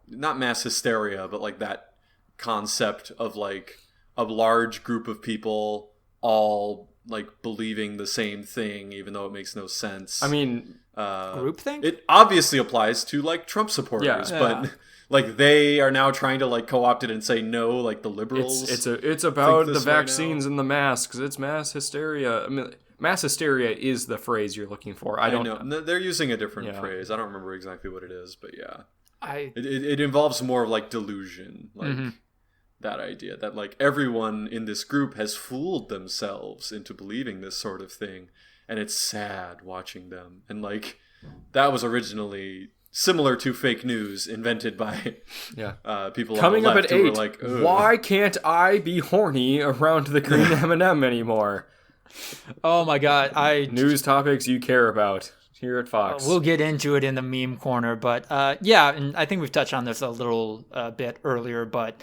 mass hysteria, but like that concept of like a large group of people all like believing the same thing, even though it makes no sense. I mean, groupthink? It obviously applies to like Trump supporters, Yeah. but like they are now trying to like co-opt it and say no, like the liberals. it's about the this way vaccines and the masks. It's mass hysteria. I mean, mass hysteria is the phrase you're looking for. I don't know. No, they're using a different phrase. I don't remember exactly what it is, but yeah, I it involves more of like delusion, like that idea that like everyone in this group has fooled themselves into believing this sort of thing, and it's sad watching them. And like that was originally similar to fake news invented by people Coming on the up left at who were 8. like, ugh. Why can't I be horny around the green M&M anymore? oh my god, News topics you care about here at Fox. we'll get into it in the meme corner, but yeah, and I think we've touched on this a little bit earlier, but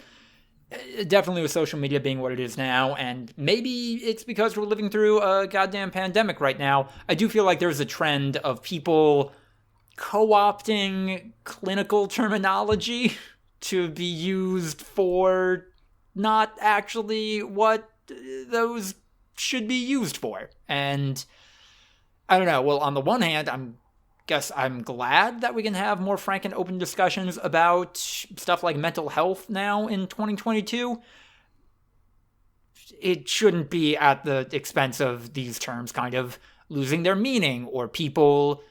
definitely with social media being what it is now, and maybe it's because we're living through a goddamn pandemic right now, I do feel like there's a trend of people co-opting clinical terminology to be used for not actually what those should be used for. And I don't know. Well, on the one hand, I'm glad that we can have more frank and open discussions about stuff like mental health now in 2022. It shouldn't be at the expense of these terms kind of losing their meaning, or people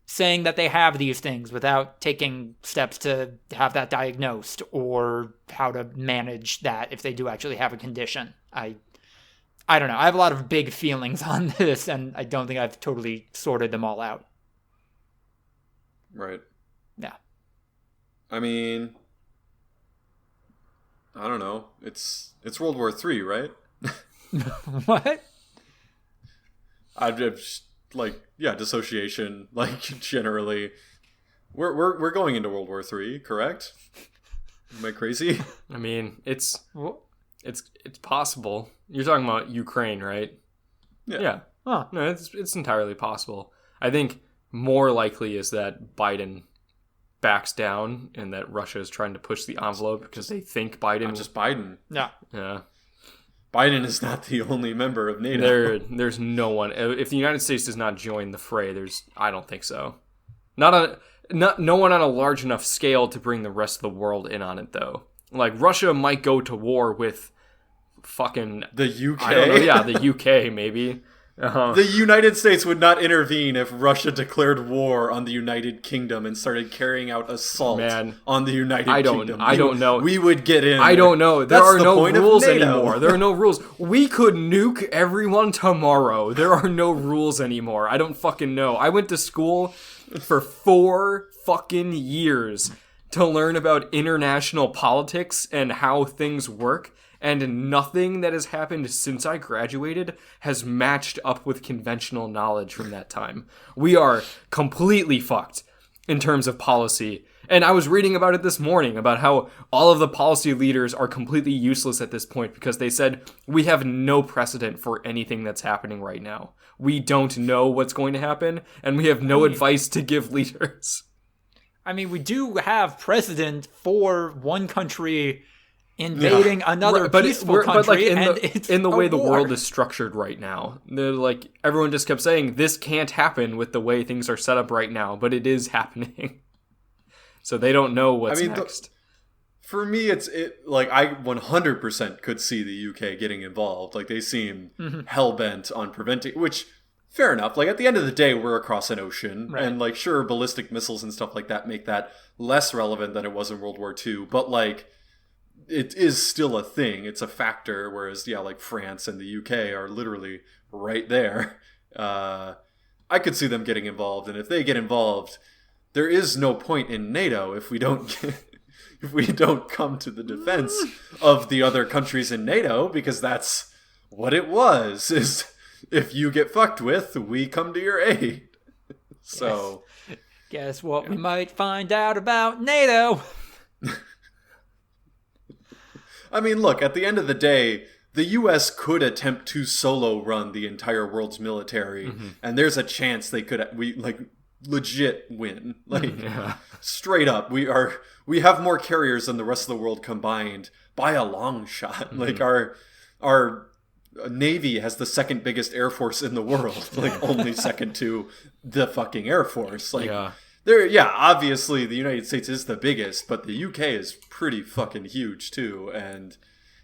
saying that they have these things without taking steps to have that diagnosed, or how to manage that if they do actually have a condition. I don't know. I have a lot of big feelings on this, and I don't think I've totally sorted them all out. Right. Yeah. I mean, I don't know. It's World War III, right? What? I've just like dissociation. Like generally, we're going into World War III, correct? Am I crazy? I mean, it's possible. You're talking about Ukraine, right? Yeah. Huh. No, it's entirely possible. I think more likely is that Biden backs down and that Russia is trying to push the envelope because they think Biden. Not just Biden. Yeah. Yeah. Biden is not the only member of NATO. There's no one. If the United States does not join the fray, I don't think so. No one on a large enough scale to bring the rest of the world in on it, though. Like, Russia might go to war with fucking The UK. I don't know, yeah, the UK maybe. The United States would not intervene if Russia declared war on the United Kingdom and started carrying out assault on the United Kingdom. I don't know. We would get in. I don't know. There That's are the no point of rules NATO. anymore. There are no rules. We could nuke everyone tomorrow. There are no rules anymore. I don't fucking know. I went to school for 4 fucking years to learn about international politics and how things work. And nothing that has happened since I graduated has matched up with conventional knowledge from that time. We are completely fucked in terms of policy. And I was reading about it this morning, about how all of the policy leaders are completely useless at this point because they said, we have no precedent for anything that's happening right now. We don't know what's going to happen, and we have no advice to give leaders. I mean, we do have precedent for one country invading another peaceful country, but it's in the a way the war. world is structured right now. They're like, everyone just kept saying, this can't happen with the way things are set up right now, but it is happening. So they don't know what's next. For me, like, I 100% could see the UK getting involved. Like, they seem hell-bent on preventing, which, fair enough. Like, at the end of the day, we're across an ocean. Right. And, like, sure, ballistic missiles and stuff like that make that less relevant than it was in World War II. But, like, it is still a thing. It's a factor. Whereas, yeah, like, France and the UK are literally right there. I could see them getting involved. And if they get involved, there is no point in NATO if we don't come to the defense of the other countries in NATO, because that's what it was, is if you get fucked with, we come to your aid. So Guess what we might find out about NATO? I mean, look, at the end of the day, the U.S. could attempt to solo run the entire world's military, and there's a chance they could legit win. Straight up, we have more carriers than the rest of the world combined by a long shot. Like our Navy has the second biggest Air Force in the world, only second to the fucking Air Force. Obviously the United States is the biggest, but the UK is pretty fucking huge too. And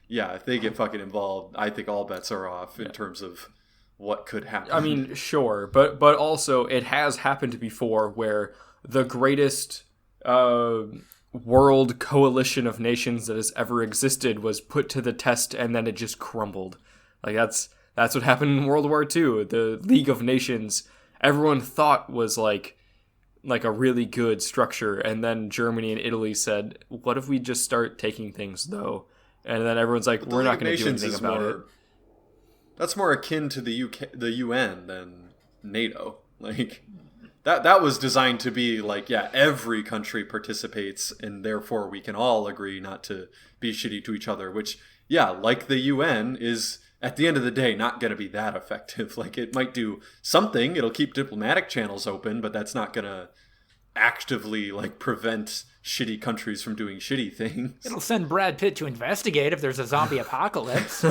yeah, if they get fucking involved, I think all bets are off in terms of what could happen. I mean, sure, but also it has happened before where the greatest world coalition of nations that has ever existed was put to the test and then it just crumbled. That's what happened in World War II. The League of Nations, everyone thought was like a really good structure, and then Germany and Italy said, "What if we just start taking things though?" And then everyone's like, "We're not going to do anything about it." That's more akin to the UN than NATO. That was designed to be every country participates, and therefore we can all agree not to be shitty to each other. Which, the UN is, at the end of the day, not going to be that effective. It might do something. It'll keep diplomatic channels open, but that's not going to actively, prevent shitty countries from doing shitty things. It'll send Brad Pitt to investigate if there's a zombie apocalypse.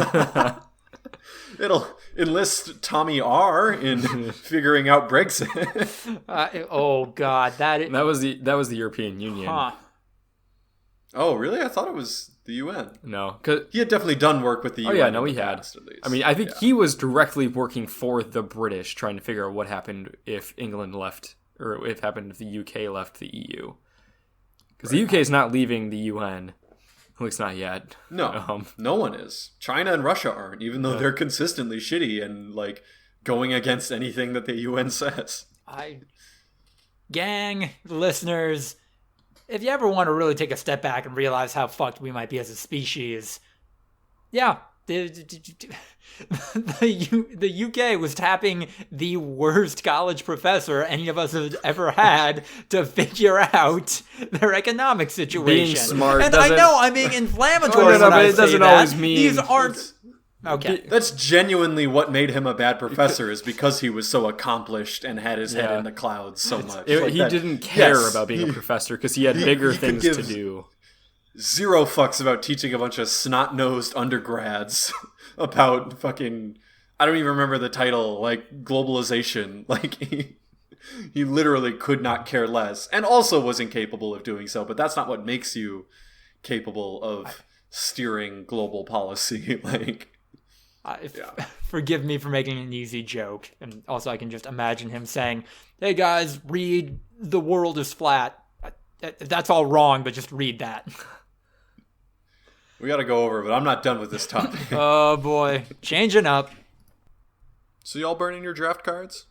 It'll enlist Tommy R in figuring out Brexit. Oh, God. That was the European Union. Huh. Oh, really? I thought it was the UN. No, cause he had definitely done work with the UN. Oh yeah, no, he had. Past, I mean, I think he was directly working for the British, trying to figure out what happened if England left, or if happened if the UK left the EU. Because the UK is not leaving the UN, at least not yet. No, no one is. China and Russia aren't, even though they're consistently shitty and going against anything that the UN says. Gang listeners, if you ever want to really take a step back and realize how fucked we might be as a species, the UK was tapping the worst college professor any of us have ever had to figure out their economic situation. Being smart, and I know I'm being inflammatory when I say it doesn't that. always mean these aren't. Okay. That's genuinely what made him a bad professor, is because he was so accomplished and had his head in the clouds so much. He didn't care about being a professor because he had bigger things to do. Zero fucks about teaching a bunch of snot-nosed undergrads about fucking, I don't even remember the title, globalization. He literally could not care less, and also was incapable of doing so, but that's not what makes you capable of steering global policy. Forgive me for making an easy joke, and also I can just imagine him saying, "Hey guys, read The World is Flat." That's all wrong, but just read that. We gotta go over, but I'm not done with this topic. Oh boy, changing up. So y'all burning your draft cards?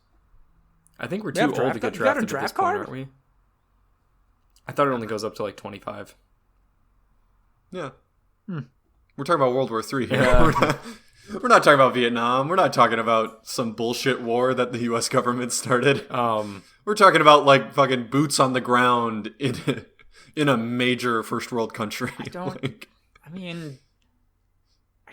I think we're too old to get drafted at this point, aren't we? I thought it only goes up to 25. Yeah. We're talking about World War III here. Yeah. We're not talking about Vietnam. We're not talking about some bullshit war that the U.S. government started. We're talking about fucking boots on the ground in a major first world country. I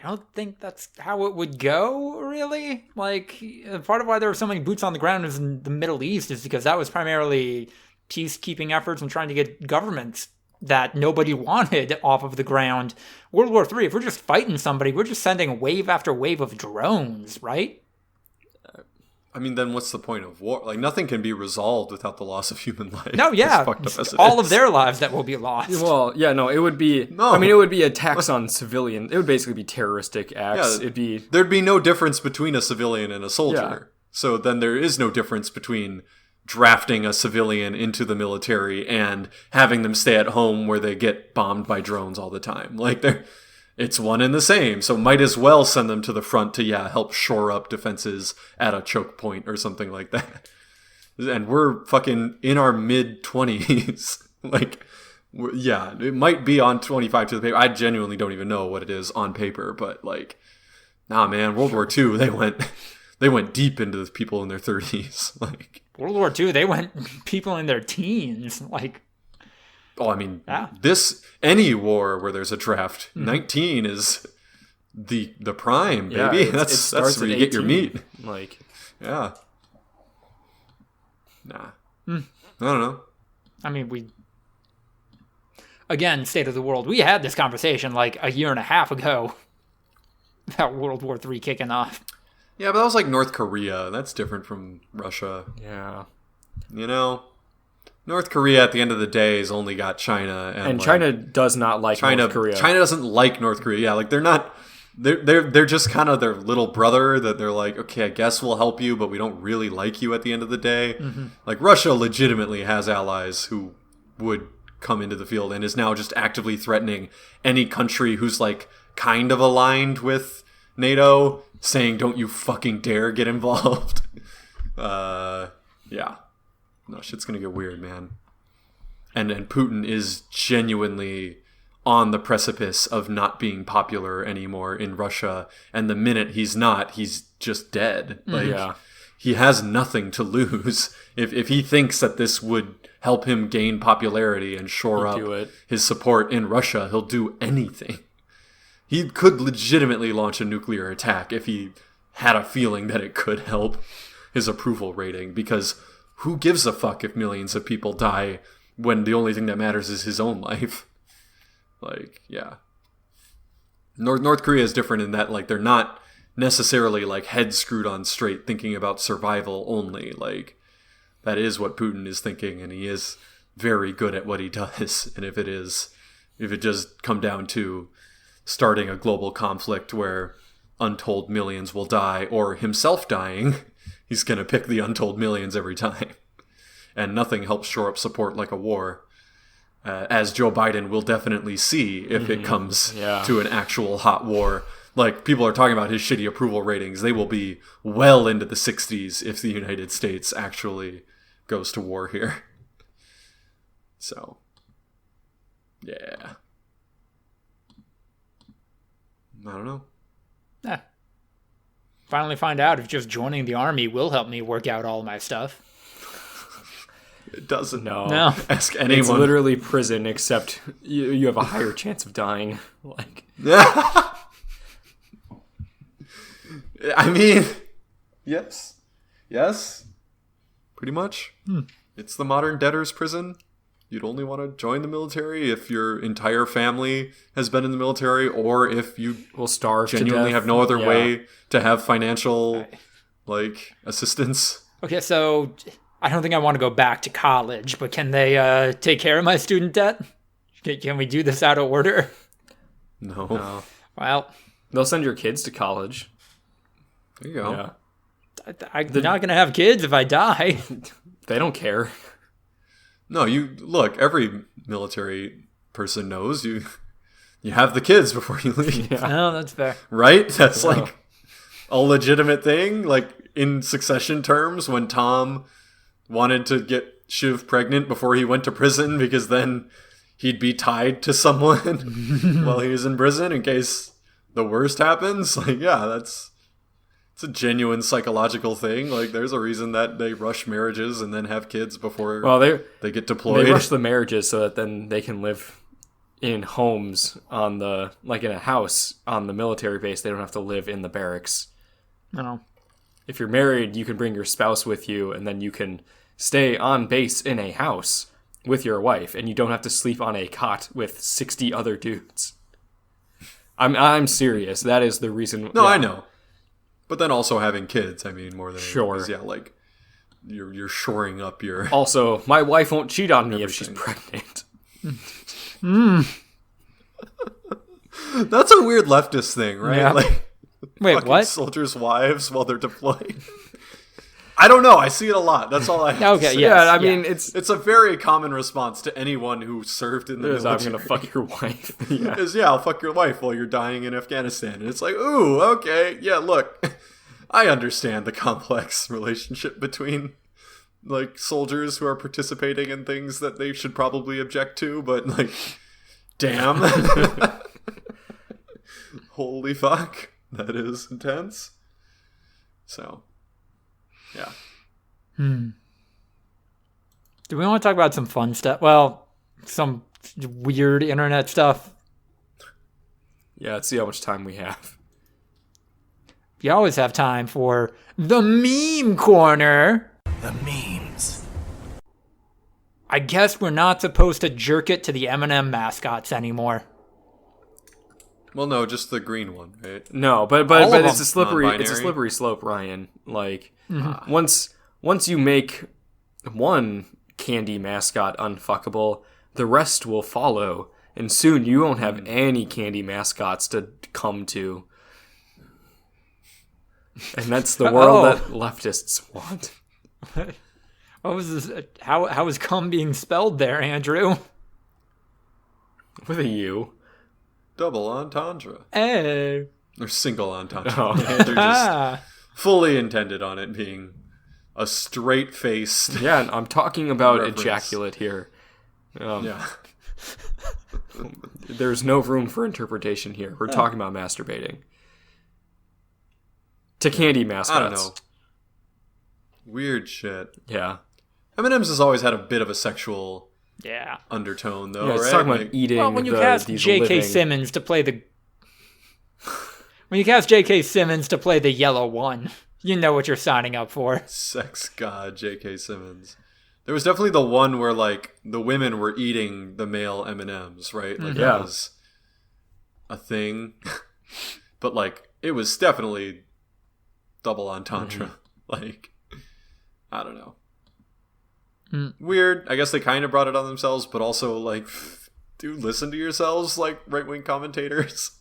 don't think that's how it would go, really. Part of why there were so many boots on the ground in the Middle East is because that was primarily peacekeeping efforts and trying to get governments that nobody wanted off of the ground. World War III, if we're just fighting somebody, we're just sending wave after wave of drones, right? I mean, then what's the point of war? Nothing can be resolved without the loss of human life. No, yeah. All of their lives that will be lost. Well, yeah, no, it would be... No. I mean, it would be attacks on civilians. It would basically be terroristic acts. Yeah, there'd be no difference between a civilian and a soldier. Yeah. So then there is no difference between drafting a civilian into the military and having them stay at home where they get bombed by drones all the time. It's one and the same, so might as well send them to the front to help shore up defenses at a choke point or something like that. And we're fucking in our mid-20s. It might be on 25 to the paper. I genuinely don't even know what it is on paper, but nah, man, World War II, they went deep into the people in their 30s. World War II, they went people in their teens. Oh, I mean, Yeah. any war where there's a draft, 19 is the prime, Yeah, baby. it That's starts where at you get your 18. meat. Like, Yeah. Nah. I don't know. I mean, again, state of the world. We had this conversation like a year and a half ago about World War III kicking off. Yeah, but that was like North Korea. That's different from Russia. yeah. You know? North Korea, at the end of the day, has only got China. And like, China does not like North Korea. China doesn't like North Korea. Yeah, like they're not... They're just kind of their little brother that they're like, okay, I guess we'll help you, but we don't really like you at the end of the day. Like Russia legitimately has allies who would come into the field and is now just actively threatening any country who's like kind of aligned with NATO, saying, don't you fucking dare get involved. Yeah. No, shit's gonna get weird, man. And Putin is genuinely on the precipice of not being popular anymore in Russia, and the minute he's not, he's just dead. Like, Yeah. he has nothing to lose. If he thinks that this would help him gain popularity and shore He'd up do it. his support in Russia, he'll do anything. He could legitimately launch a nuclear attack if he had a feeling that it could help his approval rating, because who gives a fuck if millions of people die when the only thing that matters is his own life? Like, yeah. North Korea is different in that, like, they're not necessarily, like, head screwed on straight thinking about survival only. Like, that is what Putin is thinking, and he is very good at what he does. And if it just come down to starting a global conflict where untold millions will die, or himself dying, he's gonna pick the untold millions every time. And nothing helps shore up support like a war. As Joe Biden will definitely see if it comes to an actual hot war. Like, people are talking about his shitty approval ratings. They will be well into the 60s if the United States actually goes to war here. So, yeah. I don't know. Finally find out if just joining the army will help me work out all my stuff. It doesn't. No. Ask anyone. It's literally prison, except you have a higher chance of dying. Like, I mean, yes, pretty much. It's the modern debtor's prison. You'd only want to join the military if your entire family has been in the military, or if you will starve genuinely to death. have no other way to have financial like assistance. Okay, so I don't think I want to go back to college, but can they take care of my student debt? Can we do this out of order? No. Well, They'll send your kids to college. There you go. Yeah. I'm not going to have kids if I die. They don't care. No, you look. Every military person knows you have the kids before you leave, No, that's fair. right? That's like a legitimate thing. Like in Succession terms, when Tom wanted to get Shiv pregnant before he went to prison, because then he'd be tied to someone while he was in prison in case the worst happens. Like, yeah, it's a genuine psychological thing. Like, there's a reason that they rush marriages and then have kids before they get deployed. They rush the marriages so that then they can live in homes in a house on the military base. They don't have to live in the barracks. No. If you're married, you can bring your spouse with you, and then you can stay on base in a house with your wife, and you don't have to sleep on a cot with 60 other dudes. I'm serious. That is the reason. No, I know. But then also having kids, I mean, more than Sure. anything, is, like you're shoring up your. Also, my wife won't cheat on me if she's pregnant. That's a weird leftist thing, right? Yeah. Like, Wait, fucking what? soldiers' wives while they're deployed. I don't know. I see it a lot. That's all I have to Okay, say. yeah. Yeah, I mean, It's a very common response to anyone who served in the military. I'm gonna fuck your wife. Yeah. Is, I'll fuck your wife while you're dying in Afghanistan. And it's like, ooh, okay, yeah, look, I understand the complex relationship between, like, soldiers who are participating in things that they should probably object to, but, like, damn. Holy fuck. That is intense. So, yeah. Do we want to talk about some fun stuff? Well, some weird internet stuff. Yeah, let's see how much time we have. You always have time for the meme corner. The memes. I guess we're not supposed to jerk it to the M&M mascots anymore. Well, no, just the green one, right? No, but it's a slippery slope, Ryan. Like once you make one candy mascot unfuckable, the rest will follow, and soon you won't have any candy mascots to come to. And that's the world that leftists want. What was this? How is cum being spelled there, Andrew? With a U. Double entendre. Hey. Or single entendre. Oh. Andrew just fully intended on it being a straight-faced... Yeah, I'm talking about reference. Ejaculate here. Yeah. There's no room for interpretation here. We're talking about masturbating. To candy mascots. I don't know. Weird shit. Yeah. M&M's has always had a bit of a sexual undertone, though, Yeah, it's right? talking about eating. Well, when you cast J.K. Simmons to play the... When you cast J.K. Simmons to play the yellow one, you know what you're signing up for. Sex god J.K. Simmons. There was definitely the one where, like, the women were eating the male M&Ms, right? Like, that was a thing. But, like, it was definitely double entendre. Like, I don't know. Weird. I guess they kind of brought it on themselves, but also, like, dude, listen to yourselves, like, right-wing commentators.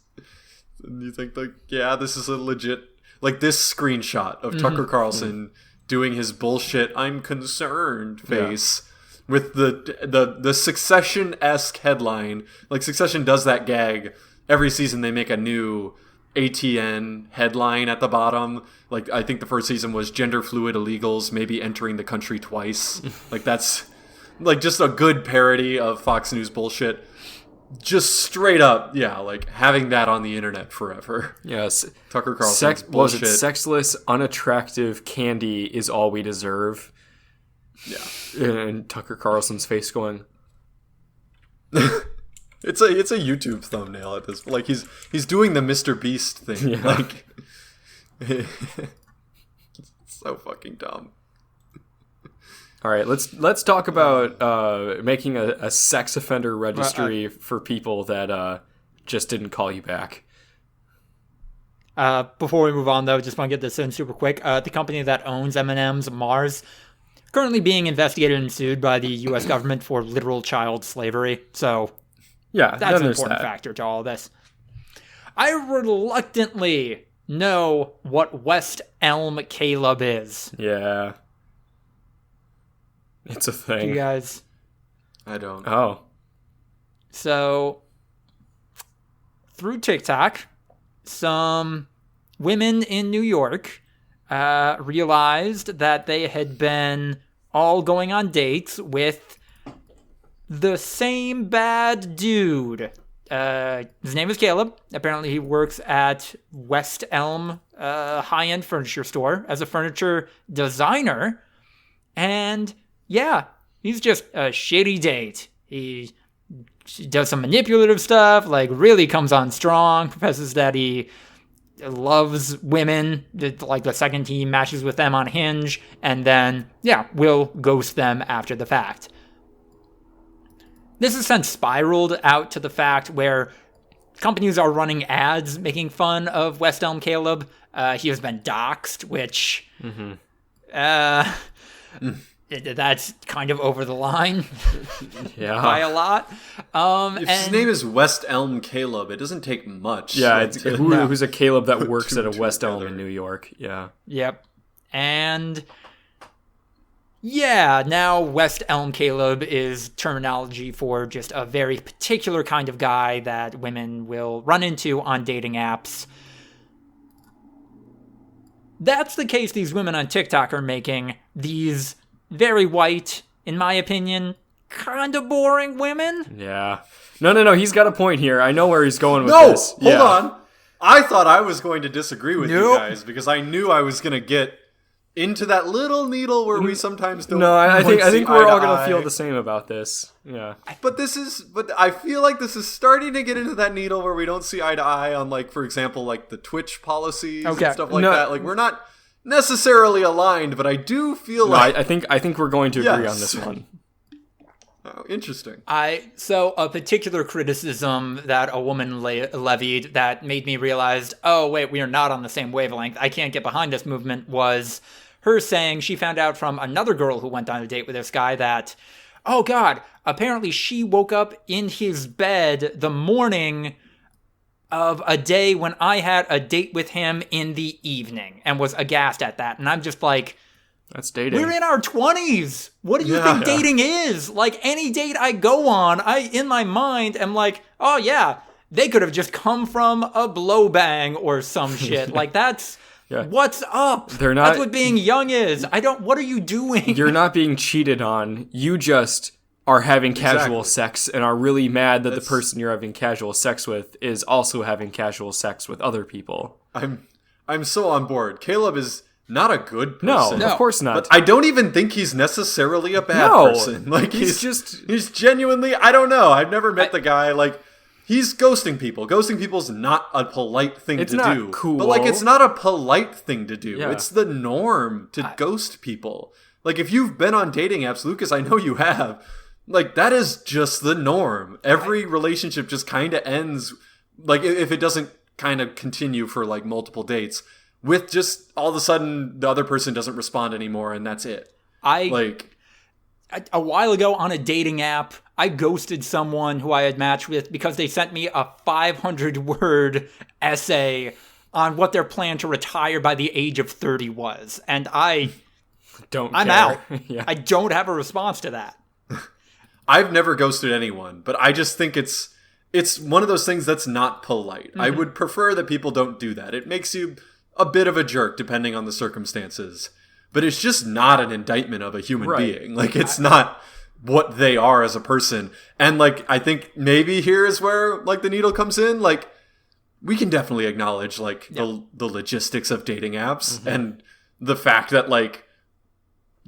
And you think, like, yeah, this is a legit... Like, this screenshot of Tucker Carlson doing his bullshit I'm concerned face with the Succession-esque headline. Like, Succession does that gag. Every season they make a new ATN headline at the bottom. Like, I think the first season was gender fluid illegals maybe entering the country twice. Like, that's like just a good parody of Fox News bullshit. Just straight up, like having that on the internet forever. Yes. Tucker Carlson's bullshit. Was it sexless, unattractive candy is all we deserve? Yeah. And Tucker Carlson's face going... It's a YouTube thumbnail at this. Like he's doing the Mr. Beast thing. Yeah. Like it's so fucking dumb. All right, let's talk about making a sex offender registry for people that just didn't call you back. Before we move on, though, just want to get this in super quick. The company that owns M&M's, Mars, currently being investigated and sued by the U.S. government for literal child slavery. So... Yeah, that's an important factor to all of this. I reluctantly know what West Elm Caleb is. Yeah. It's a thing. You guys? I don't. Oh. So, through TikTok, some women in New York realized that they had been all going on dates with the same bad dude. His name is Caleb. Apparently he works at West Elm high-end furniture store as a furniture designer. And yeah, he's just a shitty date. He does some manipulative stuff, like really comes on strong, professes that he loves women, like the second he matches with them on Hinge, and then, will ghost them after the fact. This has since spiraled out to the fact where companies are running ads making fun of West Elm Caleb. He has been doxxed, which that's kind of over the line by a lot. If his name is West Elm Caleb, it doesn't take much. Yeah, who's a Caleb that works at a West Elm in New York. Yeah. Yep. And... yeah, now West Elm Caleb is terminology for just a very particular kind of guy that women will run into on dating apps. That's the case these women on TikTok are making. These very white, in my opinion, kind of boring women. Yeah. No, he's got a point here. I know where he's going with this. No, hold on. I thought I was going to disagree with you guys because I knew I was going to get into that little needle where we sometimes don't. No, I think we're all gonna feel eye. the same about this. Yeah. But I feel like this is starting to get into that needle where we don't see eye to eye on, like, for example, like the Twitch policies and stuff like that. Like, we're not necessarily aligned, but I do feel like I think we're going to agree on this one. Oh, interesting. So a particular criticism that a woman levied that made me realize, oh wait, we are not on the same wavelength, I can't get behind this movement, was her saying she found out from another girl who went on a date with this guy that, oh god, apparently she woke up in his bed the morning of a day when I had a date with him in the evening, and was aghast at that. And I'm just like, that's dating. we're in our 20s. What do you think dating is? Like, any date I go on, in my mind, am like, oh yeah, they could have just come from a blow bang or some shit. Like, that's what's up. That's what being young is. What are you doing? You're not being cheated on. You just are having casual sex and are really mad that the person you're having casual sex with is also having casual sex with other people. I'm so on board. Caleb is not a good person. No, of course not. But I don't even think he's necessarily a bad person. Like, he's genuinely, I don't know. I've never met the guy. Like, he's ghosting people. Ghosting people's not a polite thing to do. It's not cool. But, like, it's not a polite thing to do. Yeah. It's the norm to ghost people. Like, if you've been on dating apps, Lucas, I know you have. Like, that is just the norm. Every relationship just kind of ends, like, if it doesn't kind of continue for, like, multiple dates, with just all of a sudden the other person doesn't respond anymore, and that's it. A while ago on a dating app, I ghosted someone who I had matched with because they sent me a 500-word essay on what their plan to retire by the age of 30 was. And I'm out. Yeah. I don't have a response to that. I've never ghosted anyone, but I just think it's one of those things that's not polite. Mm-hmm. I would prefer that people don't do that. It makes you a bit of a jerk depending on the circumstances. But it's just not an indictment of a human being. Like, it's not what they are as a person. And, like, I think maybe here is where, like, the needle comes in. Like, we can definitely acknowledge, like, the logistics of dating apps and the fact that, like,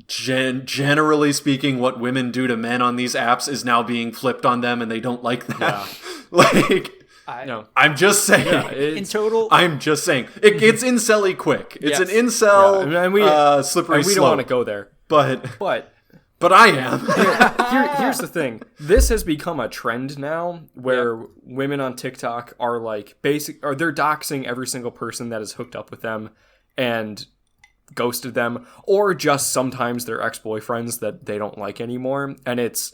generally speaking, what women do to men on these apps is now being flipped on them, and they don't like that. Yeah. Like, I'm just saying. Yeah, in total, I'm just saying it gets incel-y quick. It's an incel slippery slope. We don't want to go there, but I am. Here's the thing: this has become a trend now, where women on TikTok are like they're doxing every single person that is hooked up with them and ghosted them, or just sometimes their ex-boyfriends that they don't like anymore, and it's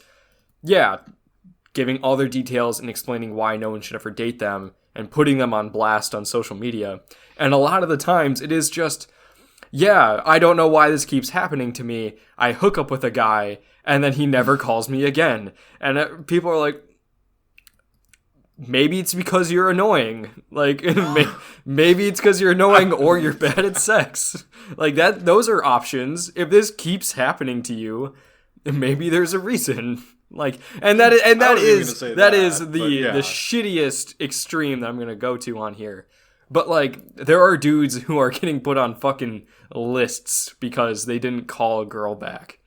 giving all their details and explaining why no one should ever date them and putting them on blast on social media. And a lot of the times it is just, I don't know why this keeps happening to me. I hook up with a guy and then he never calls me again. And people are like, maybe it's because you're annoying. Like, maybe it's because you're annoying or you're bad at sex. Like, those are options. If this keeps happening to you, maybe there's a reason. Like, and that is the shittiest extreme that I'm gonna go to on here. But, like, there are dudes who are getting put on fucking lists because they didn't call a girl back.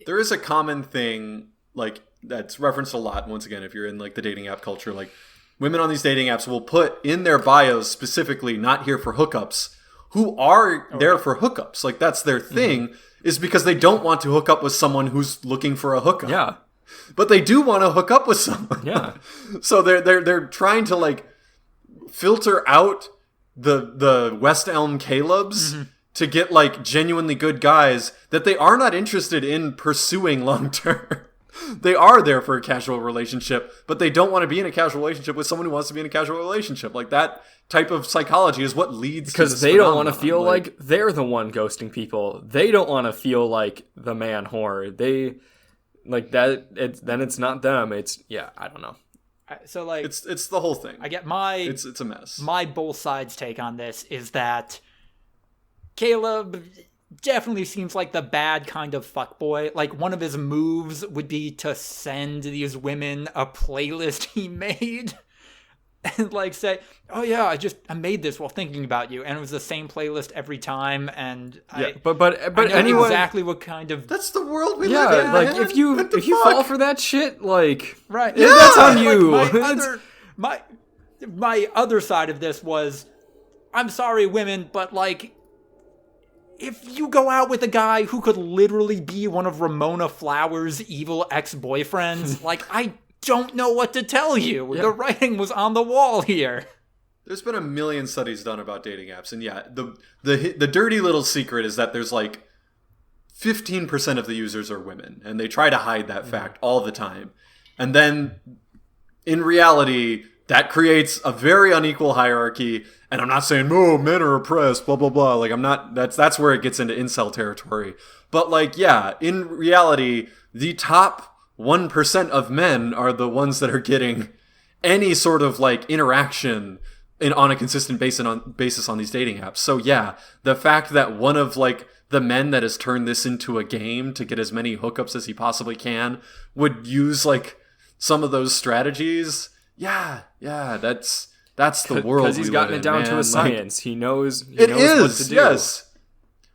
There is a common thing, like, that's referenced a lot, once again, if you're in, like, the dating app culture. Like, women on these dating apps will put in their bios specifically, not here for hookups, who are there for hookups. Like, that's their thing, is because they don't want to hook up with someone who's looking for a hookup. Yeah. But they do want to hook up with someone. Yeah. So they're trying to, like, filter out the West Elm Calebs to get, like, genuinely good guys that they are not interested in pursuing long term. They are there for a casual relationship, but they don't want to be in a casual relationship with someone who wants to be in a casual relationship. Like, that type of psychology is what leads to this because they don't want to feel like they're the one ghosting people. They don't want to feel like the man whore. They like that. Then it's not them. It's I don't know. So, like, it's the whole thing. I get it's a mess. My both sides take on this is that Caleb definitely seems like the bad kind of fuckboy. Like, one of his moves would be to send these women a playlist he made. and like say, oh yeah, I made this while thinking about you, and it was the same playlist every time, and but I know anyone exactly what kind of That's the world we live in. like man. if you What the fall fuck? for that shit, like right. that's on Like, you. my other side of this was, I'm sorry, women, but like, if you go out with a guy who could literally be one of Ramona Flowers' evil ex-boyfriends, like, I don't know what to tell you. Yeah. The writing was on the wall here. There's been a million studies done about dating apps, and yeah, the dirty little secret is that there's like 15% of the users are women, and they try to hide that fact all the time. And then, in reality, that creates a very unequal hierarchy. And I'm not saying, no, men are oppressed, blah, blah, blah. Like, I'm not, that's where it gets into incel territory. But, like, yeah, in reality, the top 1% of men are the ones that are getting any sort of, like, interaction on a consistent basis on these dating apps. So, yeah, the fact that one of, like, the men that has turned this into a game to get as many hookups as he possibly can would use, like, some of those strategies. Yeah, that's the world. Because he's gotten it down to a science. He knows. It knows is. what to do. Yes.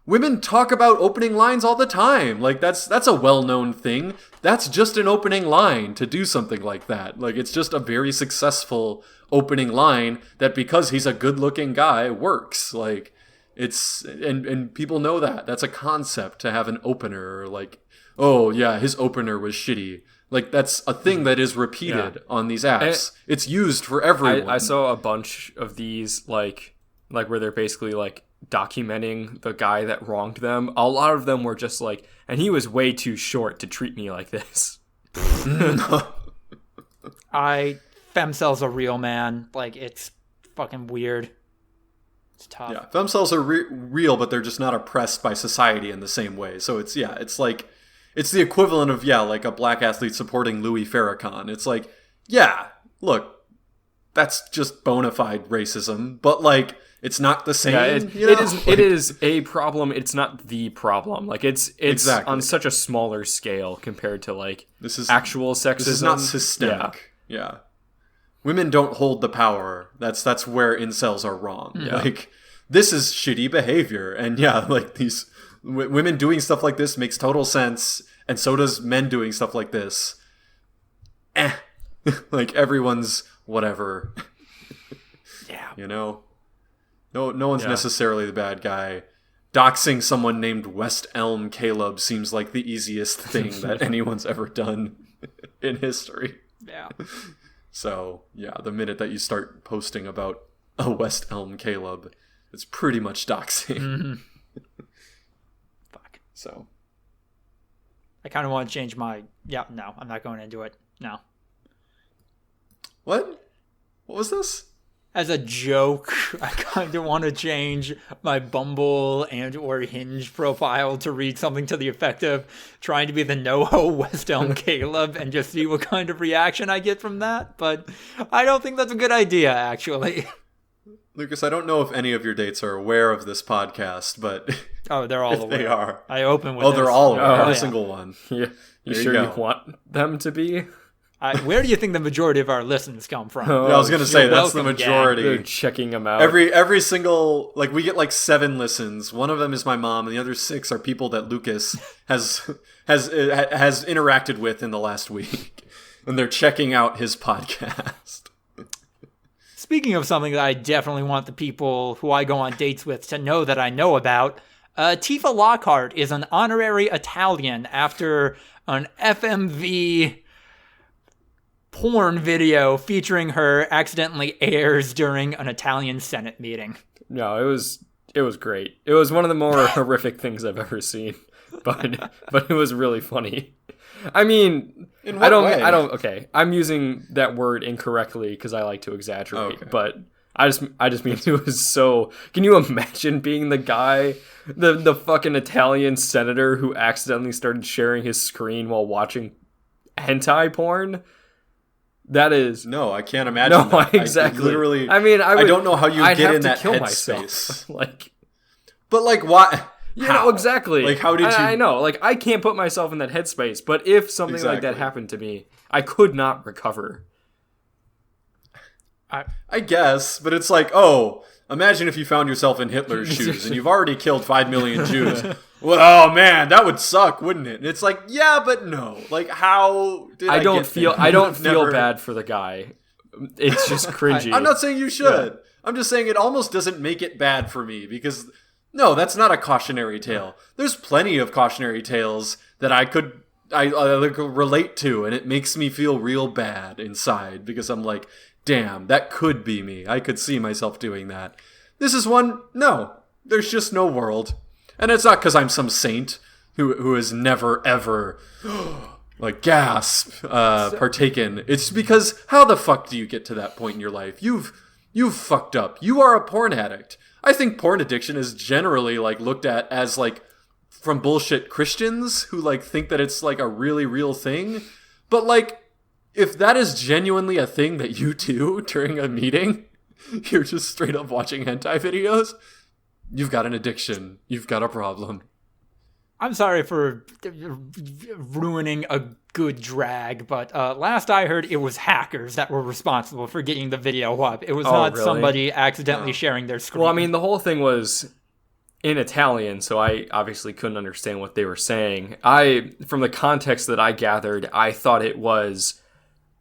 Women talk about opening lines all the time. Like that's a well-known thing. That's just an opening line to do something like that. Like it's just a very successful opening line that because he's a good-looking guy works. Like it's and people know that. That's a concept to have an opener. Like, oh yeah, his opener was shitty. Like, that's a thing that is repeated on these apps. It's used for everyone. I saw a bunch of these, like where they're basically, like, documenting the guy that wronged them. A lot of them were just like, and he was way too short to treat me like this. Femcells are real, man. Like, it's fucking weird. It's tough. Yeah, femcells are real, but they're just not oppressed by society in the same way. So it's like... It's the equivalent of, like a black athlete supporting Louis Farrakhan. It's like, yeah, look, that's just bona fide racism, but, like, it's not the same. Yeah, it is a problem. It's not the problem. Like, it's exactly. on such a smaller scale compared to, like, this is actual sexism. This is not systemic. Yeah. Women don't hold the power. That's where incels are wrong. Yeah. Like, this is shitty behavior. And, like, these... women doing stuff like this makes total sense, and so does men doing stuff like this. Like, everyone's whatever. Yeah. No one's necessarily the bad guy. Doxing someone named West Elm Caleb seems like the easiest thing that anyone's ever done in history. Yeah. So, yeah, the minute that you start posting about a West Elm Caleb, it's pretty much doxing. Mm-hmm. So, I kind of want to change my... Yeah, no, I'm not going into it. No. What was this? As a joke, I kind of want to change my Bumble and or Hinge profile to read something to the effect of trying to be the NoHo West Elm Caleb and just see what kind of reaction I get from that. But I don't think that's a good idea, actually. Lucas, I don't know if any of your dates are aware of this podcast, but... Oh, they're all aware. They are. I open with they're all aware. Every yeah. single one. Yeah. You There sure you you go. want them to be? Where do you think the majority of our listens come from? Yeah, I was going to say, that's the welcome, gang. majority. They're checking them out. Every single... Like, we get, like, 7 listens. One of them is my mom, and the other 6 are people that Lucas has interacted with in the last week. And they're checking out his podcast. Speaking of something that I definitely want the people who I go on dates with to know that I know about, Tifa Lockhart is an honorary Italian after an FMV porn video featuring her accidentally airs during an Italian Senate meeting. No, it was great. It was one of the more horrific things I've ever seen, but it was really funny. I mean, In what way? Okay, I'm using that word incorrectly because I like to exaggerate, Okay. but I just mean it was so... Can you imagine being the guy, the fucking Italian senator who accidentally started sharing his screen while watching hentai porn? That is... No, I can't imagine No, that. exactly. I literally... I mean, I don't know how you I'd get have in to that kill headspace. myself. Like... But, like, why... You How? know, exactly. Like, how did you... I know. Like, I can't put myself in that headspace, but if something like that Exactly. happened to me, I could not recover. I guess, but it's like, oh, imagine if you found yourself in Hitler's shoes and you've already killed 5 million Jews. Well, oh man, that would suck, wouldn't it? And it's like, yeah, but no. Like, how did I don't get feel there? I don't feel bad for the guy. It's just cringy. I'm not saying you should. Yeah. I'm just saying it almost doesn't make it bad for me because no, that's not a cautionary tale. There's plenty of cautionary tales that I could relate to, and it makes me feel real bad inside because I'm like, damn, that could be me. I could see myself doing that. This is one, no, there's just no world. And it's not because I'm some saint who has never, ever, like, gasp, partaken. It's because how the fuck do you get to that point in your life? You've fucked up. You are a porn addict. I think porn addiction is generally, like, looked at as, like, from bullshit Christians who, like, think that it's, like, a really real thing. But, like, if that is genuinely a thing that you do during a meeting, you're just straight up watching hentai videos, you've got an addiction. You've got a problem. I'm sorry for ruining a good drag, but last I heard, it was hackers that were responsible for getting the video up. It was not really? somebody accidentally sharing their screen. Well, I mean, the whole thing was in Italian, so I obviously couldn't understand what they were saying. From the context that I gathered, I thought it was,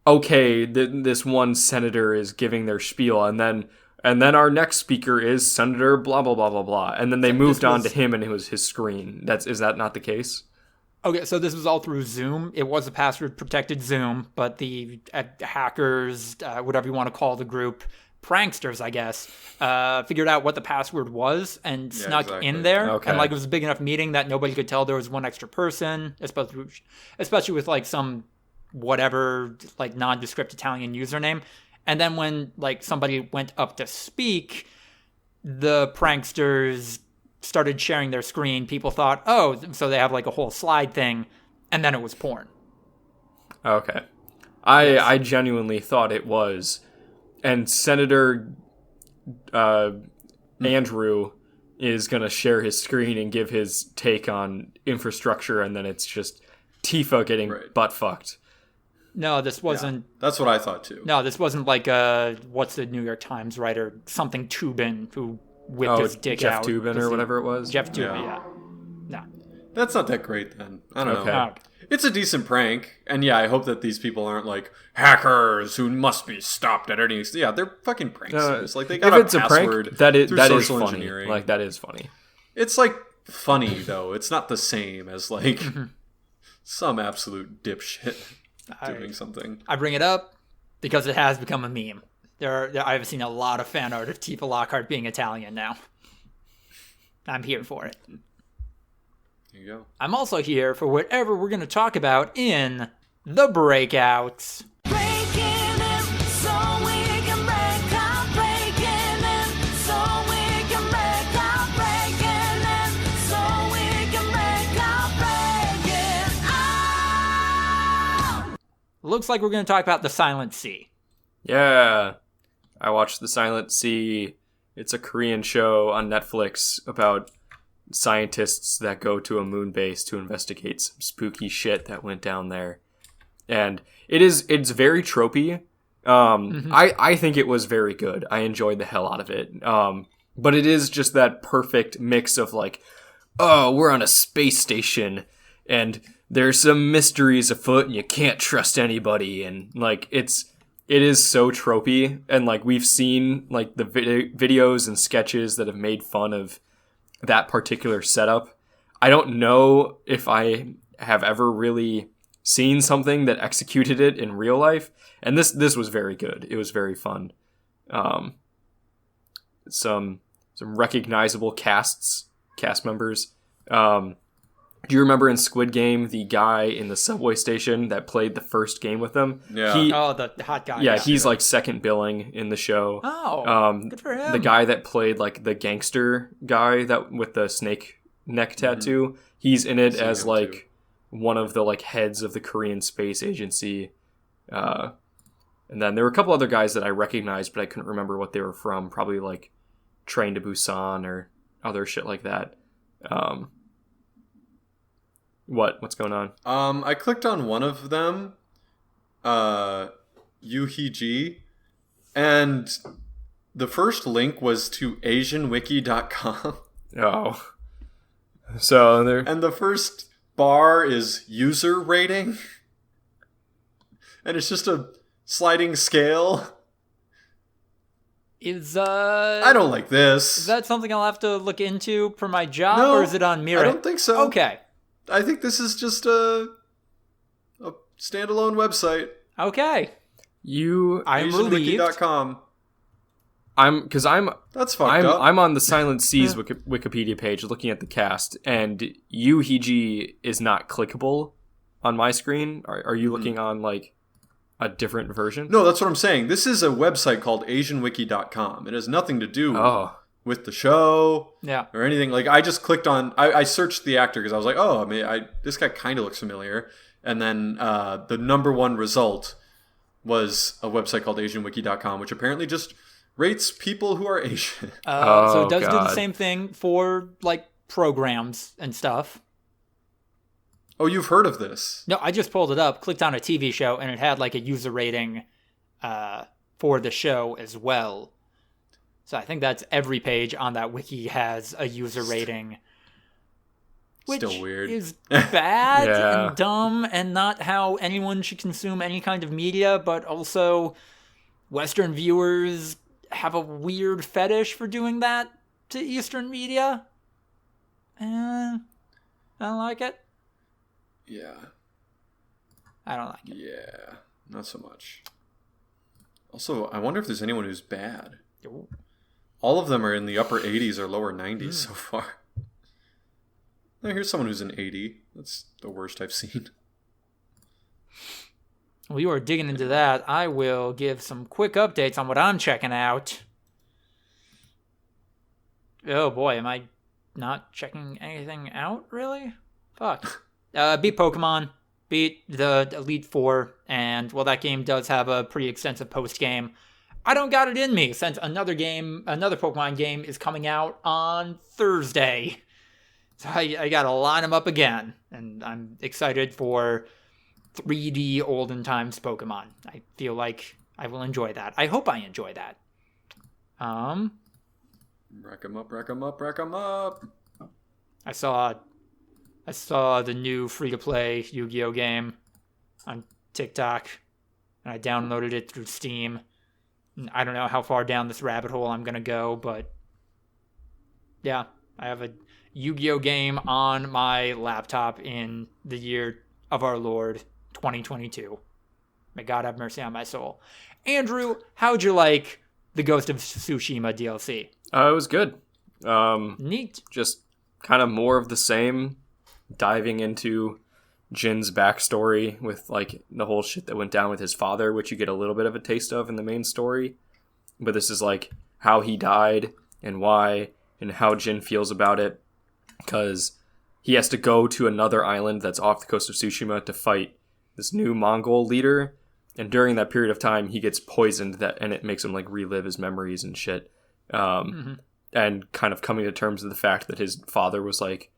okay, this one senator is giving their spiel, and then our next speaker is Senator blah, blah, blah, blah, blah. And then they moved on to him, and it was his screen. Is that not the case? Okay, so this was all through Zoom. It was a password-protected Zoom, but the hackers, whatever you want to call the group, pranksters, I guess, figured out what the password was and snuck in there. Okay. And, like, it was a big enough meeting that nobody could tell there was one extra person, especially with, like, some whatever, like, nondescript Italian username. And then when, like, somebody went up to speak, the pranksters started sharing their screen. People thought, oh, so they have, like, a whole slide thing. And then it was porn. Okay. I genuinely thought it was. And Senator Andrew is going to share his screen and give his take on infrastructure, and then it's just Tifa getting butt-fucked. No, this wasn't... Yeah, that's what I thought, too. No, this wasn't like, what's the New York Times writer? Something Tubin, who whipped his dick Jeff out. Jeff Tubin or whatever it was? Jeff Tubin, yeah. No. That's not that great, then. I don't know. Okay. It's a decent prank, and yeah, I hope that these people aren't like hackers who must be stopped at any... Yeah, they're fucking pranksters. Like, they got if it's a password a prank, that is funny. engineering. Like, that is funny. It's, like, funny, though. It's not the same as, like, some absolute dipshit doing something. I bring it up because it has become a meme. I've seen a lot of fan art of Tifa Lockhart being Italian now. I'm here for it. There you go. I'm also here for whatever we're going to talk about in The Breakouts. Looks like we're going to talk about The Silent Sea. Yeah. I watched The Silent Sea. It's a Korean show on Netflix about scientists that go to a moon base to investigate some spooky shit that went down there. And it's very tropey. I think it was very good. I enjoyed the hell out of it. But it is just that perfect mix of like, oh, we're on a space station and there's some mysteries afoot and you can't trust anybody. And like, it is so tropey. And like, we've seen like the videos and sketches that have made fun of that particular setup. I don't know if I have ever really seen something that executed it in real life. And this was very good. It was very fun. Some recognizable cast members. Do you remember in Squid Game, the guy in the subway station that played the first game with them? Yeah. The hot guy. Yeah, he's like second billing in the show. Oh, good for him. The guy that played like the gangster guy that with the snake neck tattoo, he's in it as like one of the like heads of the Korean Space Agency. And then there were a couple other guys that I recognized, but I couldn't remember what they were from. Probably like Train to Busan or other shit like that. What's going on? I clicked on one of them, Yoo Hee Ji, And the first link was to AsianWiki.com. Oh. So there. And the first bar is user rating. And it's just a sliding scale. I don't like this. Is that something I'll have to look into for my job, No, or is it on Mirror? I don't think so. Okay. I think this is just a standalone website. Okay. I'm relieved. AsianWiki.com. That's fucked up. I'm on the Silent Seas Wikipedia page looking at the cast, and Yuhiji is not clickable on my screen. Are you looking on like a different version? No, that's what I'm saying. This is a website called AsianWiki.com. It has nothing to do with the show or anything. Like, I just clicked on... I searched the actor because I was like, oh, I mean, this guy kind of looks familiar. And then the number one result was a website called AsianWiki.com, which apparently just rates people who are Asian. So it does do the same thing for, like, programs and stuff. Oh, you've heard of this? No, I just pulled it up, clicked on a TV show, and it had, like, a user rating for the show as well. So I think that's every page on that wiki has a user rating. Which still weird. Is bad and dumb and not how anyone should consume any kind of media, but also Western viewers have a weird fetish for doing that to Eastern media. I don't like it. Yeah. I don't like it. Yeah, not so much. Also, I wonder if there's anyone who's bad. Ooh. All of them are in the upper 80s or lower 90s so far. Now, here's someone who's an 80. That's the worst I've seen. Well, you are digging into that. I will give some quick updates on what I'm checking out. Oh boy, am I not checking anything out, really? Fuck. Beat Pokemon. Beat the Elite Four. And, well, that game does have a pretty extensive post-game. I don't got it in me since another Pokemon game is coming out on Thursday. So I gotta line them up again. And I'm excited for 3D olden times Pokemon. I feel like I will enjoy that. I hope I enjoy that. Rack 'em up, rack 'em up, rack 'em up. I saw the new free-to-play Yu-Gi-Oh game on TikTok, and I downloaded it through Steam. I don't know how far down this rabbit hole I'm gonna go, but yeah, I have a Yu-Gi-Oh game on my laptop in the year of our Lord 2022. May God have mercy on my soul. Andrew, how'd you like the Ghost of Tsushima DLC? It was good. Neat. Just kind of more of the same, diving into Jin's backstory with like the whole shit that went down with his father, which you get a little bit of a taste of in the main story. But this is like how he died and why and how Jin feels about it, because he has to go to another island that's off the coast of Tsushima to fight this new Mongol leader. And during that period of time, he gets poisoned, and it makes him like relive his memories and shit. And kind of coming to terms with the fact that his father was like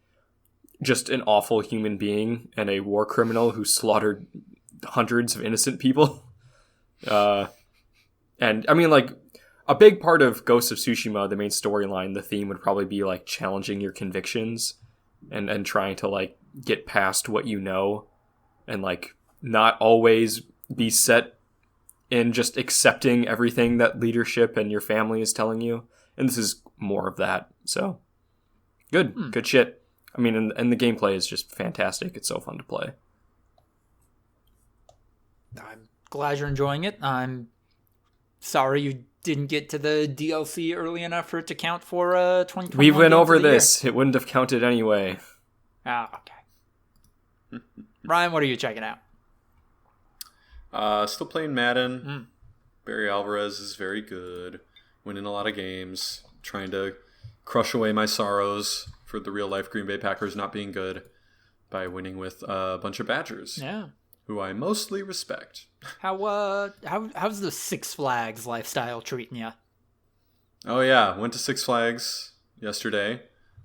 just an awful human being and a war criminal who slaughtered hundreds of innocent people. And I mean, like, a big part of Ghost of Tsushima, the main storyline, the theme would probably be like challenging your convictions and trying to like get past what you know and like not always be set in just accepting everything that leadership and your family is telling you. And this is more of that. So good shit. I mean, and the gameplay is just fantastic. It's so fun to play. I'm glad you're enjoying it. I'm sorry you didn't get to the DLC early enough for it to count for 2021. We went over this. It wouldn't have counted anyway. Ah, okay. Ryan, what are you checking out? Still playing Madden. Barry Alvarez is very good. Winning a lot of games. Trying to crush away my sorrows for the real life Green Bay Packers not being good by winning with a bunch of Badgers. Yeah. Who I mostly respect. How's the Six Flags lifestyle treating you? Oh yeah, went to Six Flags yesterday.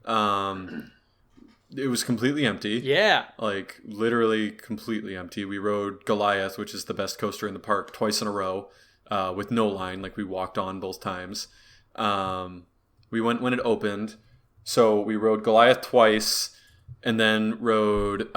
It was completely empty. Yeah. Like, literally completely empty. We rode Goliath, which is the best coaster in the park, twice in a row. with no line. Like we walked on both times. We went when it opened. So we rode Goliath twice, and then rode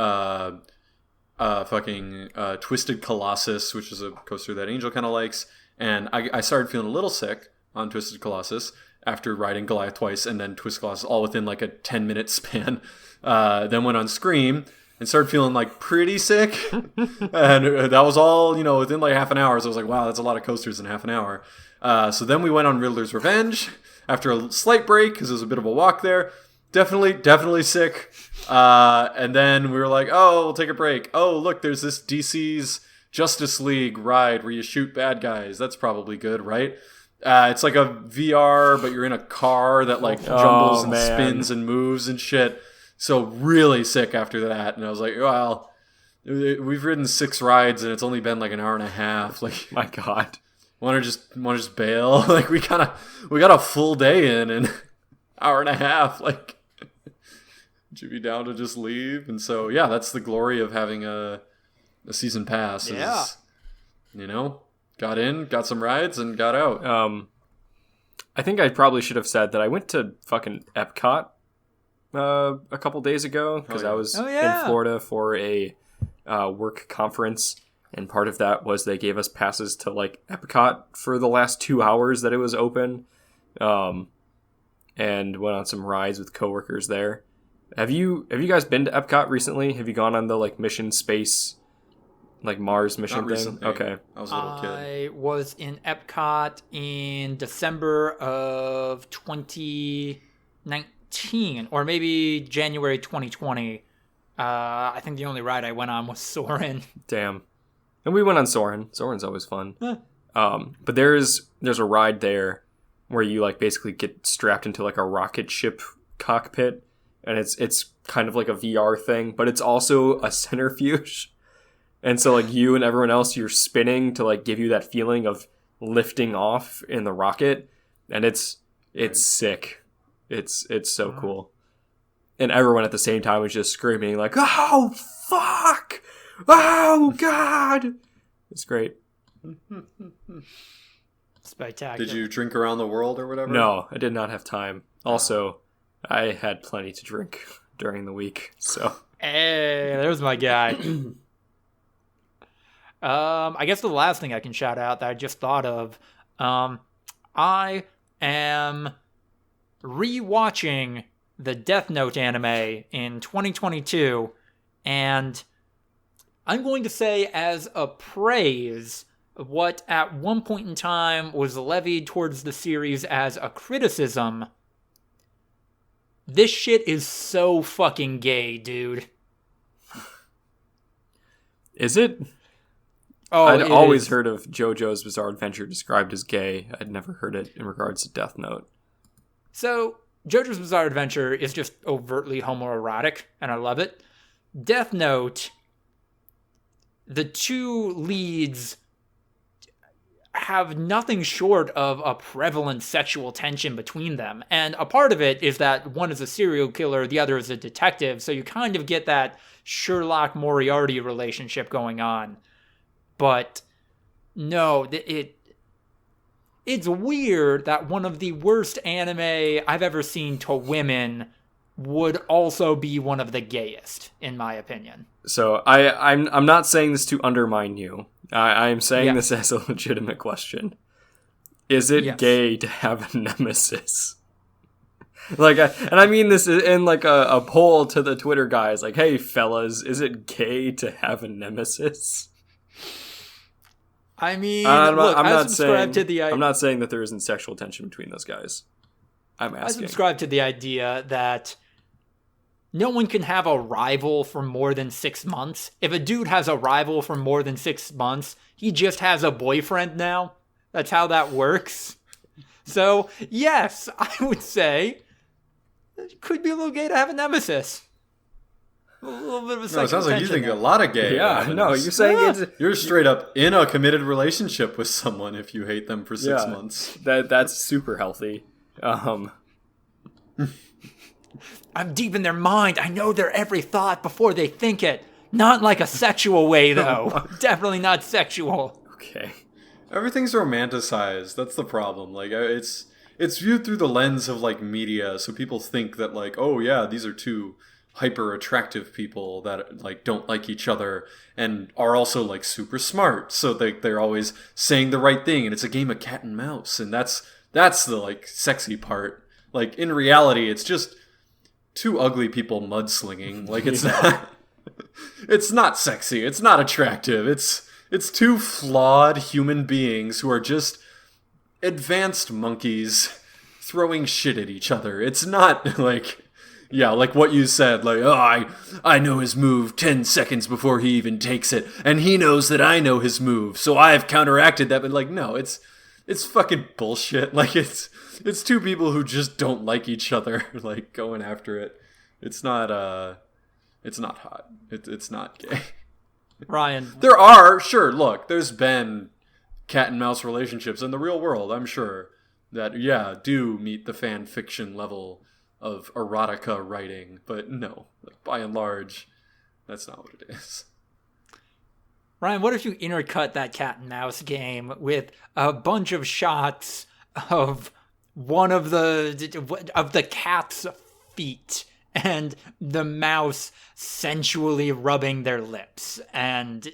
Twisted Colossus, which is a coaster that Angel kind of likes. And I started feeling a little sick on Twisted Colossus after riding Goliath twice, and then Twisted Colossus all within like a 10-minute span. Then went on Scream and started feeling like pretty sick. And that was all, within like half an hour. So I was like, wow, that's a lot of coasters in half an hour. So then we went on Riddler's Revenge after a slight break because it was a bit of a walk there. Definitely sick. And then we were like, oh, we'll take a break. Oh, look, there's this DC's Justice League ride where you shoot bad guys. That's probably good, right? It's like a VR, but you're in a car that like jumbles and spins and moves and shit. So really sick after that. And I was like, well, we've ridden 6 rides and it's only been like an hour and a half. Like, my God. Want to just bail? Like we got a full day in an hour and a half. Like, would you be down to just leave? And so, yeah, that's the glory of having a season pass. Yeah. Got in, got some rides, and got out. I think I probably should have said that I went to fucking Epcot a couple days ago because I was in Florida for a work conference. And part of that was they gave us passes to like Epcot for the last 2 hours that it was open, and went on some rides with coworkers there. Have you guys been to Epcot recently? Have you gone on the like mission space, like Mars mission Not thing? recently. Okay, I was a little kid. I was in Epcot in December of 2019, or maybe January 2020. I think the only ride I went on was Soarin'. damn. And we went on Soarin'. Soarin's always fun. Huh. But there's a ride there where you like basically get strapped into like a rocket ship cockpit, and it's kind of like a VR thing, but it's also a centrifuge. And so like you and everyone else, you're spinning to like give you that feeling of lifting off in the rocket, and it's sick. It's so cool. And everyone at the same time was just screaming like, "Oh fuck! Oh God!" It's great. Spectacular. Did you drink around the world or whatever? No, I did not have time. Also, I had plenty to drink during the week, so. Hey, there's my guy. I guess the last thing I can shout out that I just thought of, I am rewatching the Death Note anime in 2022, and I'm going to say as a praise what at one point in time was levied towards the series as a criticism. This shit is so fucking gay, dude. Is it? Oh, I'd always heard of JoJo's Bizarre Adventure described as gay. I'd never heard it in regards to Death Note. So, JoJo's Bizarre Adventure is just overtly homoerotic, and I love it. Death Note, the two leads have nothing short of a prevalent sexual tension between them. And a part of it is that one is a serial killer, the other is a detective, so you kind of get that Sherlock Moriarty relationship going on. But no, it's weird that one of the worst anime I've ever seen to women would also be one of the gayest, in my opinion. So I'm not saying this to undermine you. I'm saying this as a legitimate question. Is it gay to have a nemesis? And I mean this in like a poll to the Twitter guys, like, hey fellas, is it gay to have a nemesis? I mean, I'm look, not I subscribe to the I'm not saying that there isn't sexual tension between those guys. I'm asking. I subscribe to the idea that no one can have a rival for more than 6 months. If a dude has a rival for more than 6 months, he just has a boyfriend now. That's how that works. So, yes, I would say it could be a little gay to have a nemesis. A little bit of a sexual it sounds like you think there. a lot of gay. Yeah, no, you're saying you're straight up in a committed relationship with someone if you hate them for 6 months. That's super healthy. I'm deep in their mind. I know their every thought before they think it. Not like a sexual way, though. Definitely not sexual. Okay. Everything's romanticized. That's the problem. Like, it's viewed through the lens of, like, media, so people think that, like, oh yeah, these are two hyper attractive people that, like, don't like each other and are also, like, super smart, so they're always saying the right thing, and it's a game of cat and mouse, and that's the, like, sexy part. Like, in reality, it's just two ugly people mudslinging. Like, it's not sexy, it's not attractive, it's two flawed human beings who are just advanced monkeys throwing shit at each other. It's not like, yeah, like what you said, like, oh, I know his move 10 seconds before he even takes it, and he knows that I know his move, so I've counteracted that. But, like, no, it's fucking bullshit. Like, it's two people who just don't like each other, like, going after it. It's not hot. It's not gay. Ryan. There are, sure, look, there's been cat and mouse relationships in the real world, I'm sure, that, yeah, do meet the fan fiction level of erotica writing, but no, by and large, that's not what it is. Ryan, what if you intercut that cat and mouse game with a bunch of shots of one of the cat's feet and the mouse sensually rubbing their lips? And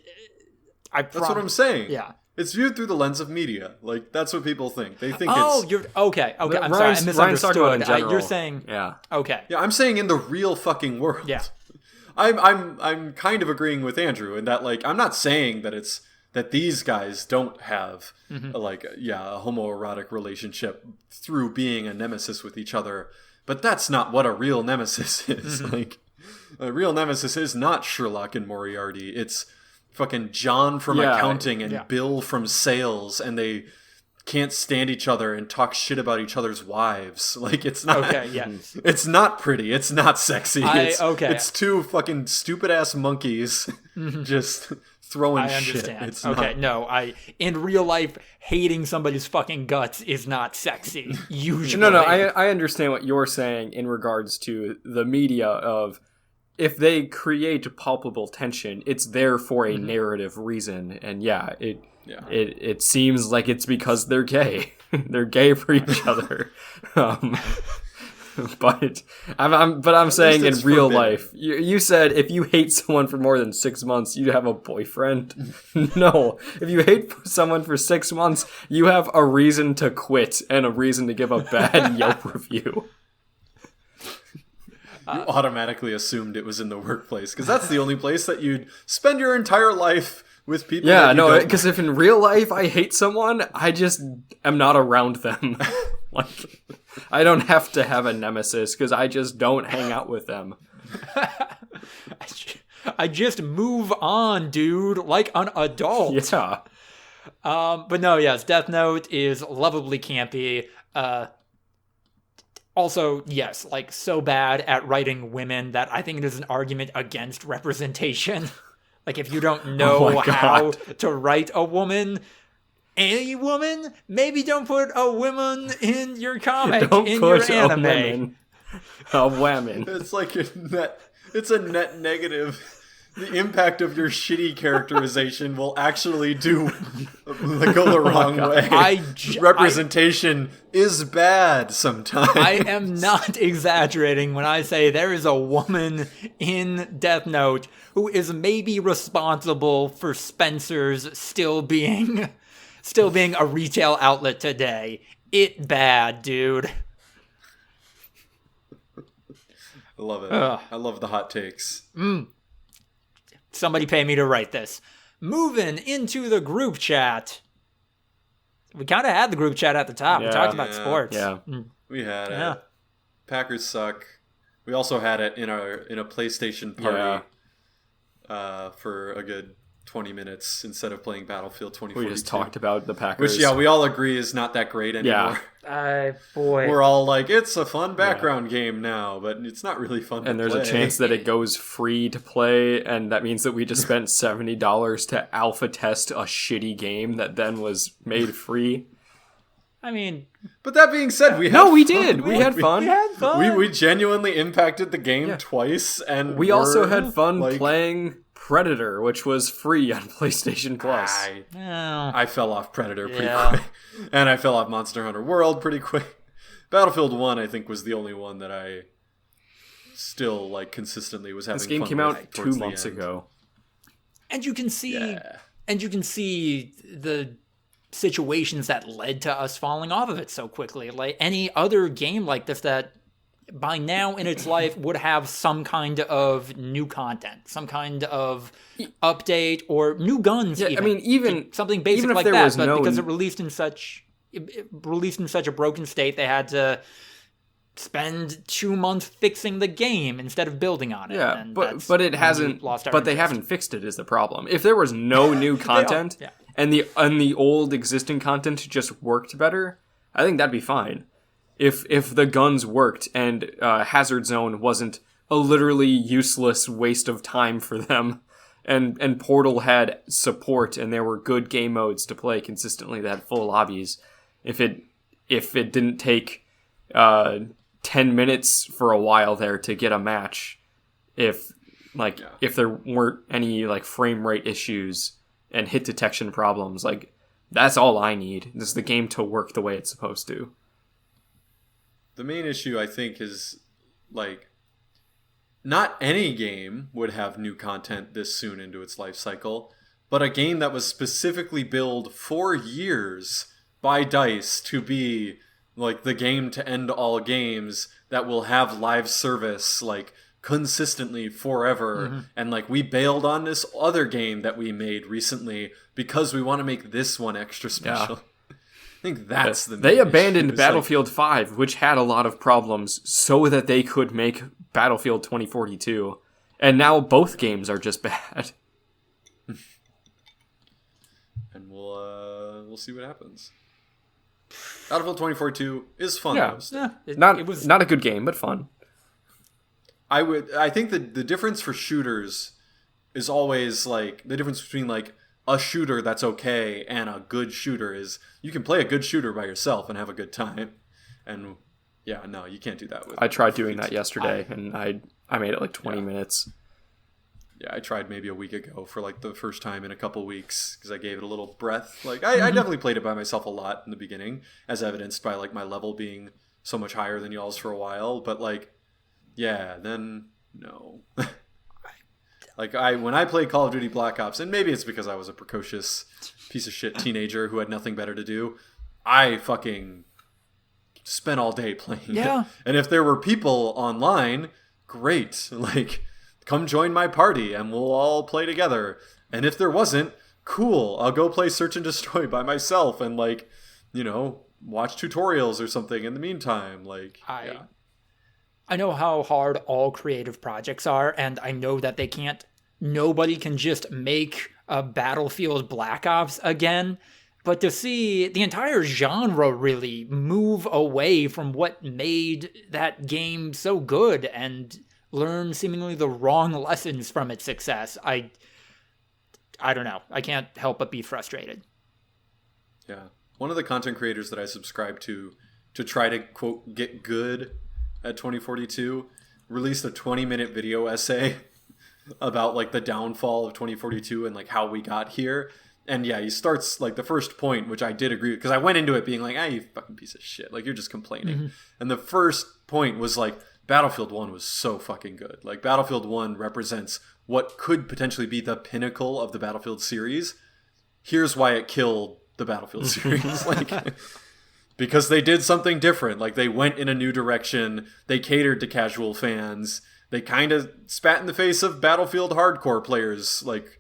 that's what I'm saying. Yeah. It's viewed through the lens of media. Like, that's what people think. They think you're okay. I'm sorry, I misunderstood. You're saying, yeah, okay, yeah. I'm saying in the real fucking world. Yeah, I'm kind of agreeing with Andrew in that, like, I'm not saying that these guys don't have a homoerotic relationship through being a nemesis with each other, but that's not what a real nemesis is. Like, a real nemesis is not Sherlock and Moriarty. It's fucking John from accounting and Bill from sales, and they can't stand each other and talk shit about each other's wives. Like, it's not it's not pretty, it's not sexy. It's two fucking stupid ass monkeys just throwing shit. It's in real life, hating somebody's fucking guts is not sexy. Usually. No, I understand what you're saying in regards to the media of, if they create palpable tension, it's there for a narrative reason, and it seems like it's because they're gay. They're gay for each other. But I'm saying in real life, you said if you hate someone for more than 6 months, you have a boyfriend. No, if you hate someone for 6 months, you have a reason to quit and a reason to give a bad Yelp review. You automatically assumed it was in the workplace, because that's the only place that you'd spend your entire life with people. Yeah, no, because if in real life I hate someone, I just am not around them. Like, I don't have to have a nemesis, because I just don't hang out with them. I just move on, dude, like an adult. Yeah. But no, yes, Death Note is lovably campy. Also, yes, like, so bad at writing women that I think it is an argument against representation. Like, if you don't know how to write a woman, any woman, maybe don't put a woman in your comic, in your anime. A woman. It's like it's a net negative. The impact of your shitty characterization will actually go the wrong way. Representation is bad sometimes. I am not exaggerating when I say there is a woman in Death Note who is maybe responsible for Spencer's still being a retail outlet today. It bad, dude. I love it. I love the hot takes. Somebody pay me to write this. Moving into the group chat. We kind of had the group chat at the top. We talked about sports. Yeah, we had it. Packers suck. We also had it in a PlayStation party for a good 20 minutes instead of playing Battlefield 2042. We just talked about the Packers. Which, we all agree is not that great anymore. Boy. We're all like, it's a fun background game now, but it's not really fun to play. And there's a chance that it goes free to play, and that means that we just spent $70 to alpha test a shitty game that then was made free. I mean... But that being said, we had fun. Did. We had fun. We had fun. We genuinely impacted the game twice, and we also had fun playing Predator, which was free on PlayStation Plus. I fell off Predator pretty Yeah. quick. And I fell off Monster Hunter World pretty quick. Battlefield 1, I think, was the only one that I still, like, consistently was having This game fun came with out 2 towards the months end. ago. And you can see Yeah. the situations that led to us falling off of it so quickly. Like any other game like this that by now in its life would have some kind of new content, some kind of update or new guns. Yeah, even. I mean, even Like, something basic even if like there that, was but no because it released in such a broken state, they had to spend 2 months fixing the game instead of building on it. Yeah, and but that's but it when we hasn't. lost our But they interest. haven't fixed it. Is the problem? If there was no new content yeah. and the old existing content just worked better, I think that'd be fine. If the guns worked and Hazard Zone wasn't a literally useless waste of time for them, and Portal had support and there were good game modes to play consistently that had full lobbies, if it didn't take 10 minutes for a while there to get a match, if there weren't any like frame rate issues and hit detection problems, like that's all I need. This is the game to work the way it's supposed to. The main issue, I think, is, like, not any game would have new content this soon into its life cycle, but a game that was specifically built for years by DICE to be, like, the game to end all games that will have live service, like, consistently forever. And, like, we bailed on this other game that we made recently because we want to make this one extra special. I think that's the They main abandoned issue. It's like- Battlefield 5, which had a lot of problems, so that they could make Battlefield 2042. And now both games are just bad. and we'll see what happens. Battlefield 2042 is fun. Yeah. though. Not it was not a good game, but fun. I think that the difference for shooters is always, like, the difference between, like, a shooter that's okay and a good shooter is you can play a good shooter by yourself and have a good time. And yeah, no, you can't do that with. I tried doing that yesterday, and I made it like 20 minutes. Yeah, I tried maybe a week ago for, like, the first time in a couple weeks because I gave it a little breath. Like, I definitely played it by myself a lot in the beginning, as evidenced by, like, my level being so much higher than y'all's for a while. But, like, yeah, then no. Like, when I played Call of Duty Black Ops, and maybe it's because I was a precocious piece of shit teenager who had nothing better to do, I fucking spent all day playing Yeah. it. And if there were people online, great. Like, come join my party and we'll all play together. And if there wasn't, cool. I'll go play Search and Destroy by myself and, like, you know, watch tutorials or something in the meantime. Like, yeah. I know how hard all creative projects are, and I know that nobody can just make a Battlefield Black Ops again, but to see the entire genre really move away from what made that game so good and learn seemingly the wrong lessons from its success, I don't know. I can't help but be frustrated. Yeah. One of the content creators that I subscribe to try to, quote, get good at 2042 released a 20-minute video essay about, like, the downfall of 2042 and, like, how we got here. And yeah, he starts, like, the first point, which I did agree with, because I went into it being like, you fucking piece of shit, like, you're just complaining. And the first point was, like, Battlefield 1 was so fucking good. Like, Battlefield 1 represents what could potentially be the pinnacle of the Battlefield series. Here's why it killed the Battlefield series. Like, because they did something different. Like, they went in a new direction. They catered to casual fans. They kind of spat in the face of Battlefield hardcore players, like,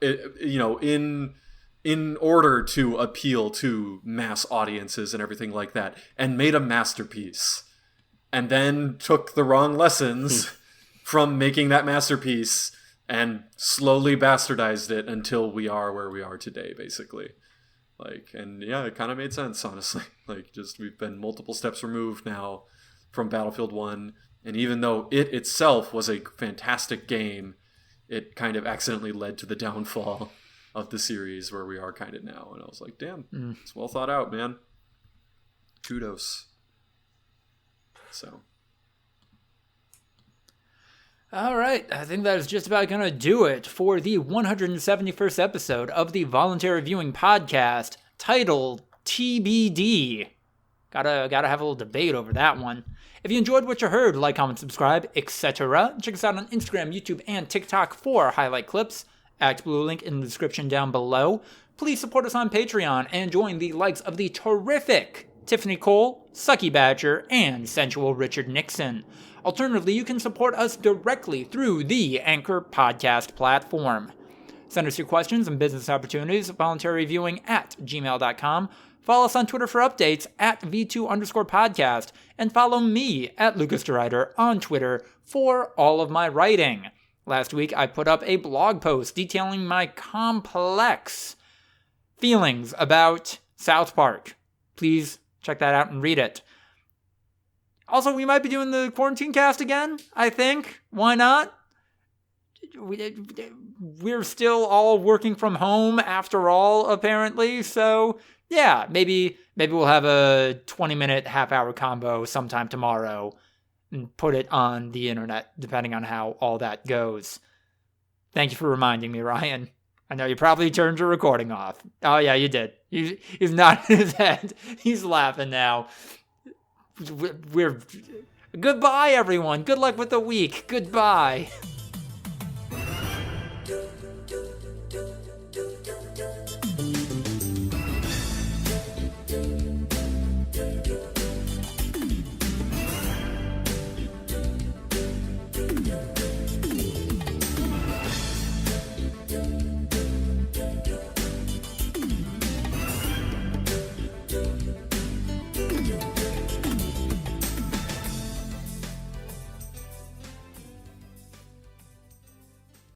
you know, in order to appeal to mass audiences and everything like that, and made a masterpiece. And then took the wrong lessons from making that masterpiece and slowly bastardized it until we are where we are today, basically. Like, and yeah, it kind of made sense, honestly. Like, just we've been multiple steps removed now from Battlefield 1, and even though it itself was a fantastic game, it kind of accidentally led to the downfall of the series where we are kind of now. And I was like, damn, it's well thought out, man. Kudos. So. All right, I think that is just about going to do it for the 171st episode of the Voluntary Viewing podcast, titled TBD. Gotta have a little debate over that one. If you enjoyed what you heard, like, comment, subscribe, etc. Check us out on Instagram, YouTube, and TikTok for highlight clips. ActBlue link in the description down below. Please support us on Patreon and join the likes of the terrific Tiffany Cole, Sucky Badger, and Sensual Richard Nixon. Alternatively, you can support us directly through the Anchor podcast platform. Send us your questions and business opportunities at voluntaryviewing@gmail.com. Follow us on Twitter for updates at V2_podcast, and follow me at Lucas DeRuyter on Twitter for all of my writing. Last week, I put up a blog post detailing my complex feelings about South Park. Please check that out and read it. Also, we might be doing the quarantine cast again, I think. Why not? We're still all working from home after all, apparently. So, yeah, maybe we'll have a 20-minute, half-hour combo sometime tomorrow and put it on the internet, depending on how all that goes. Thank you for reminding me, Ryan. I know you probably turned your recording off. Oh, yeah, you did. He's nodding his head. He's laughing now. Goodbye, everyone. Good luck with the week. Goodbye.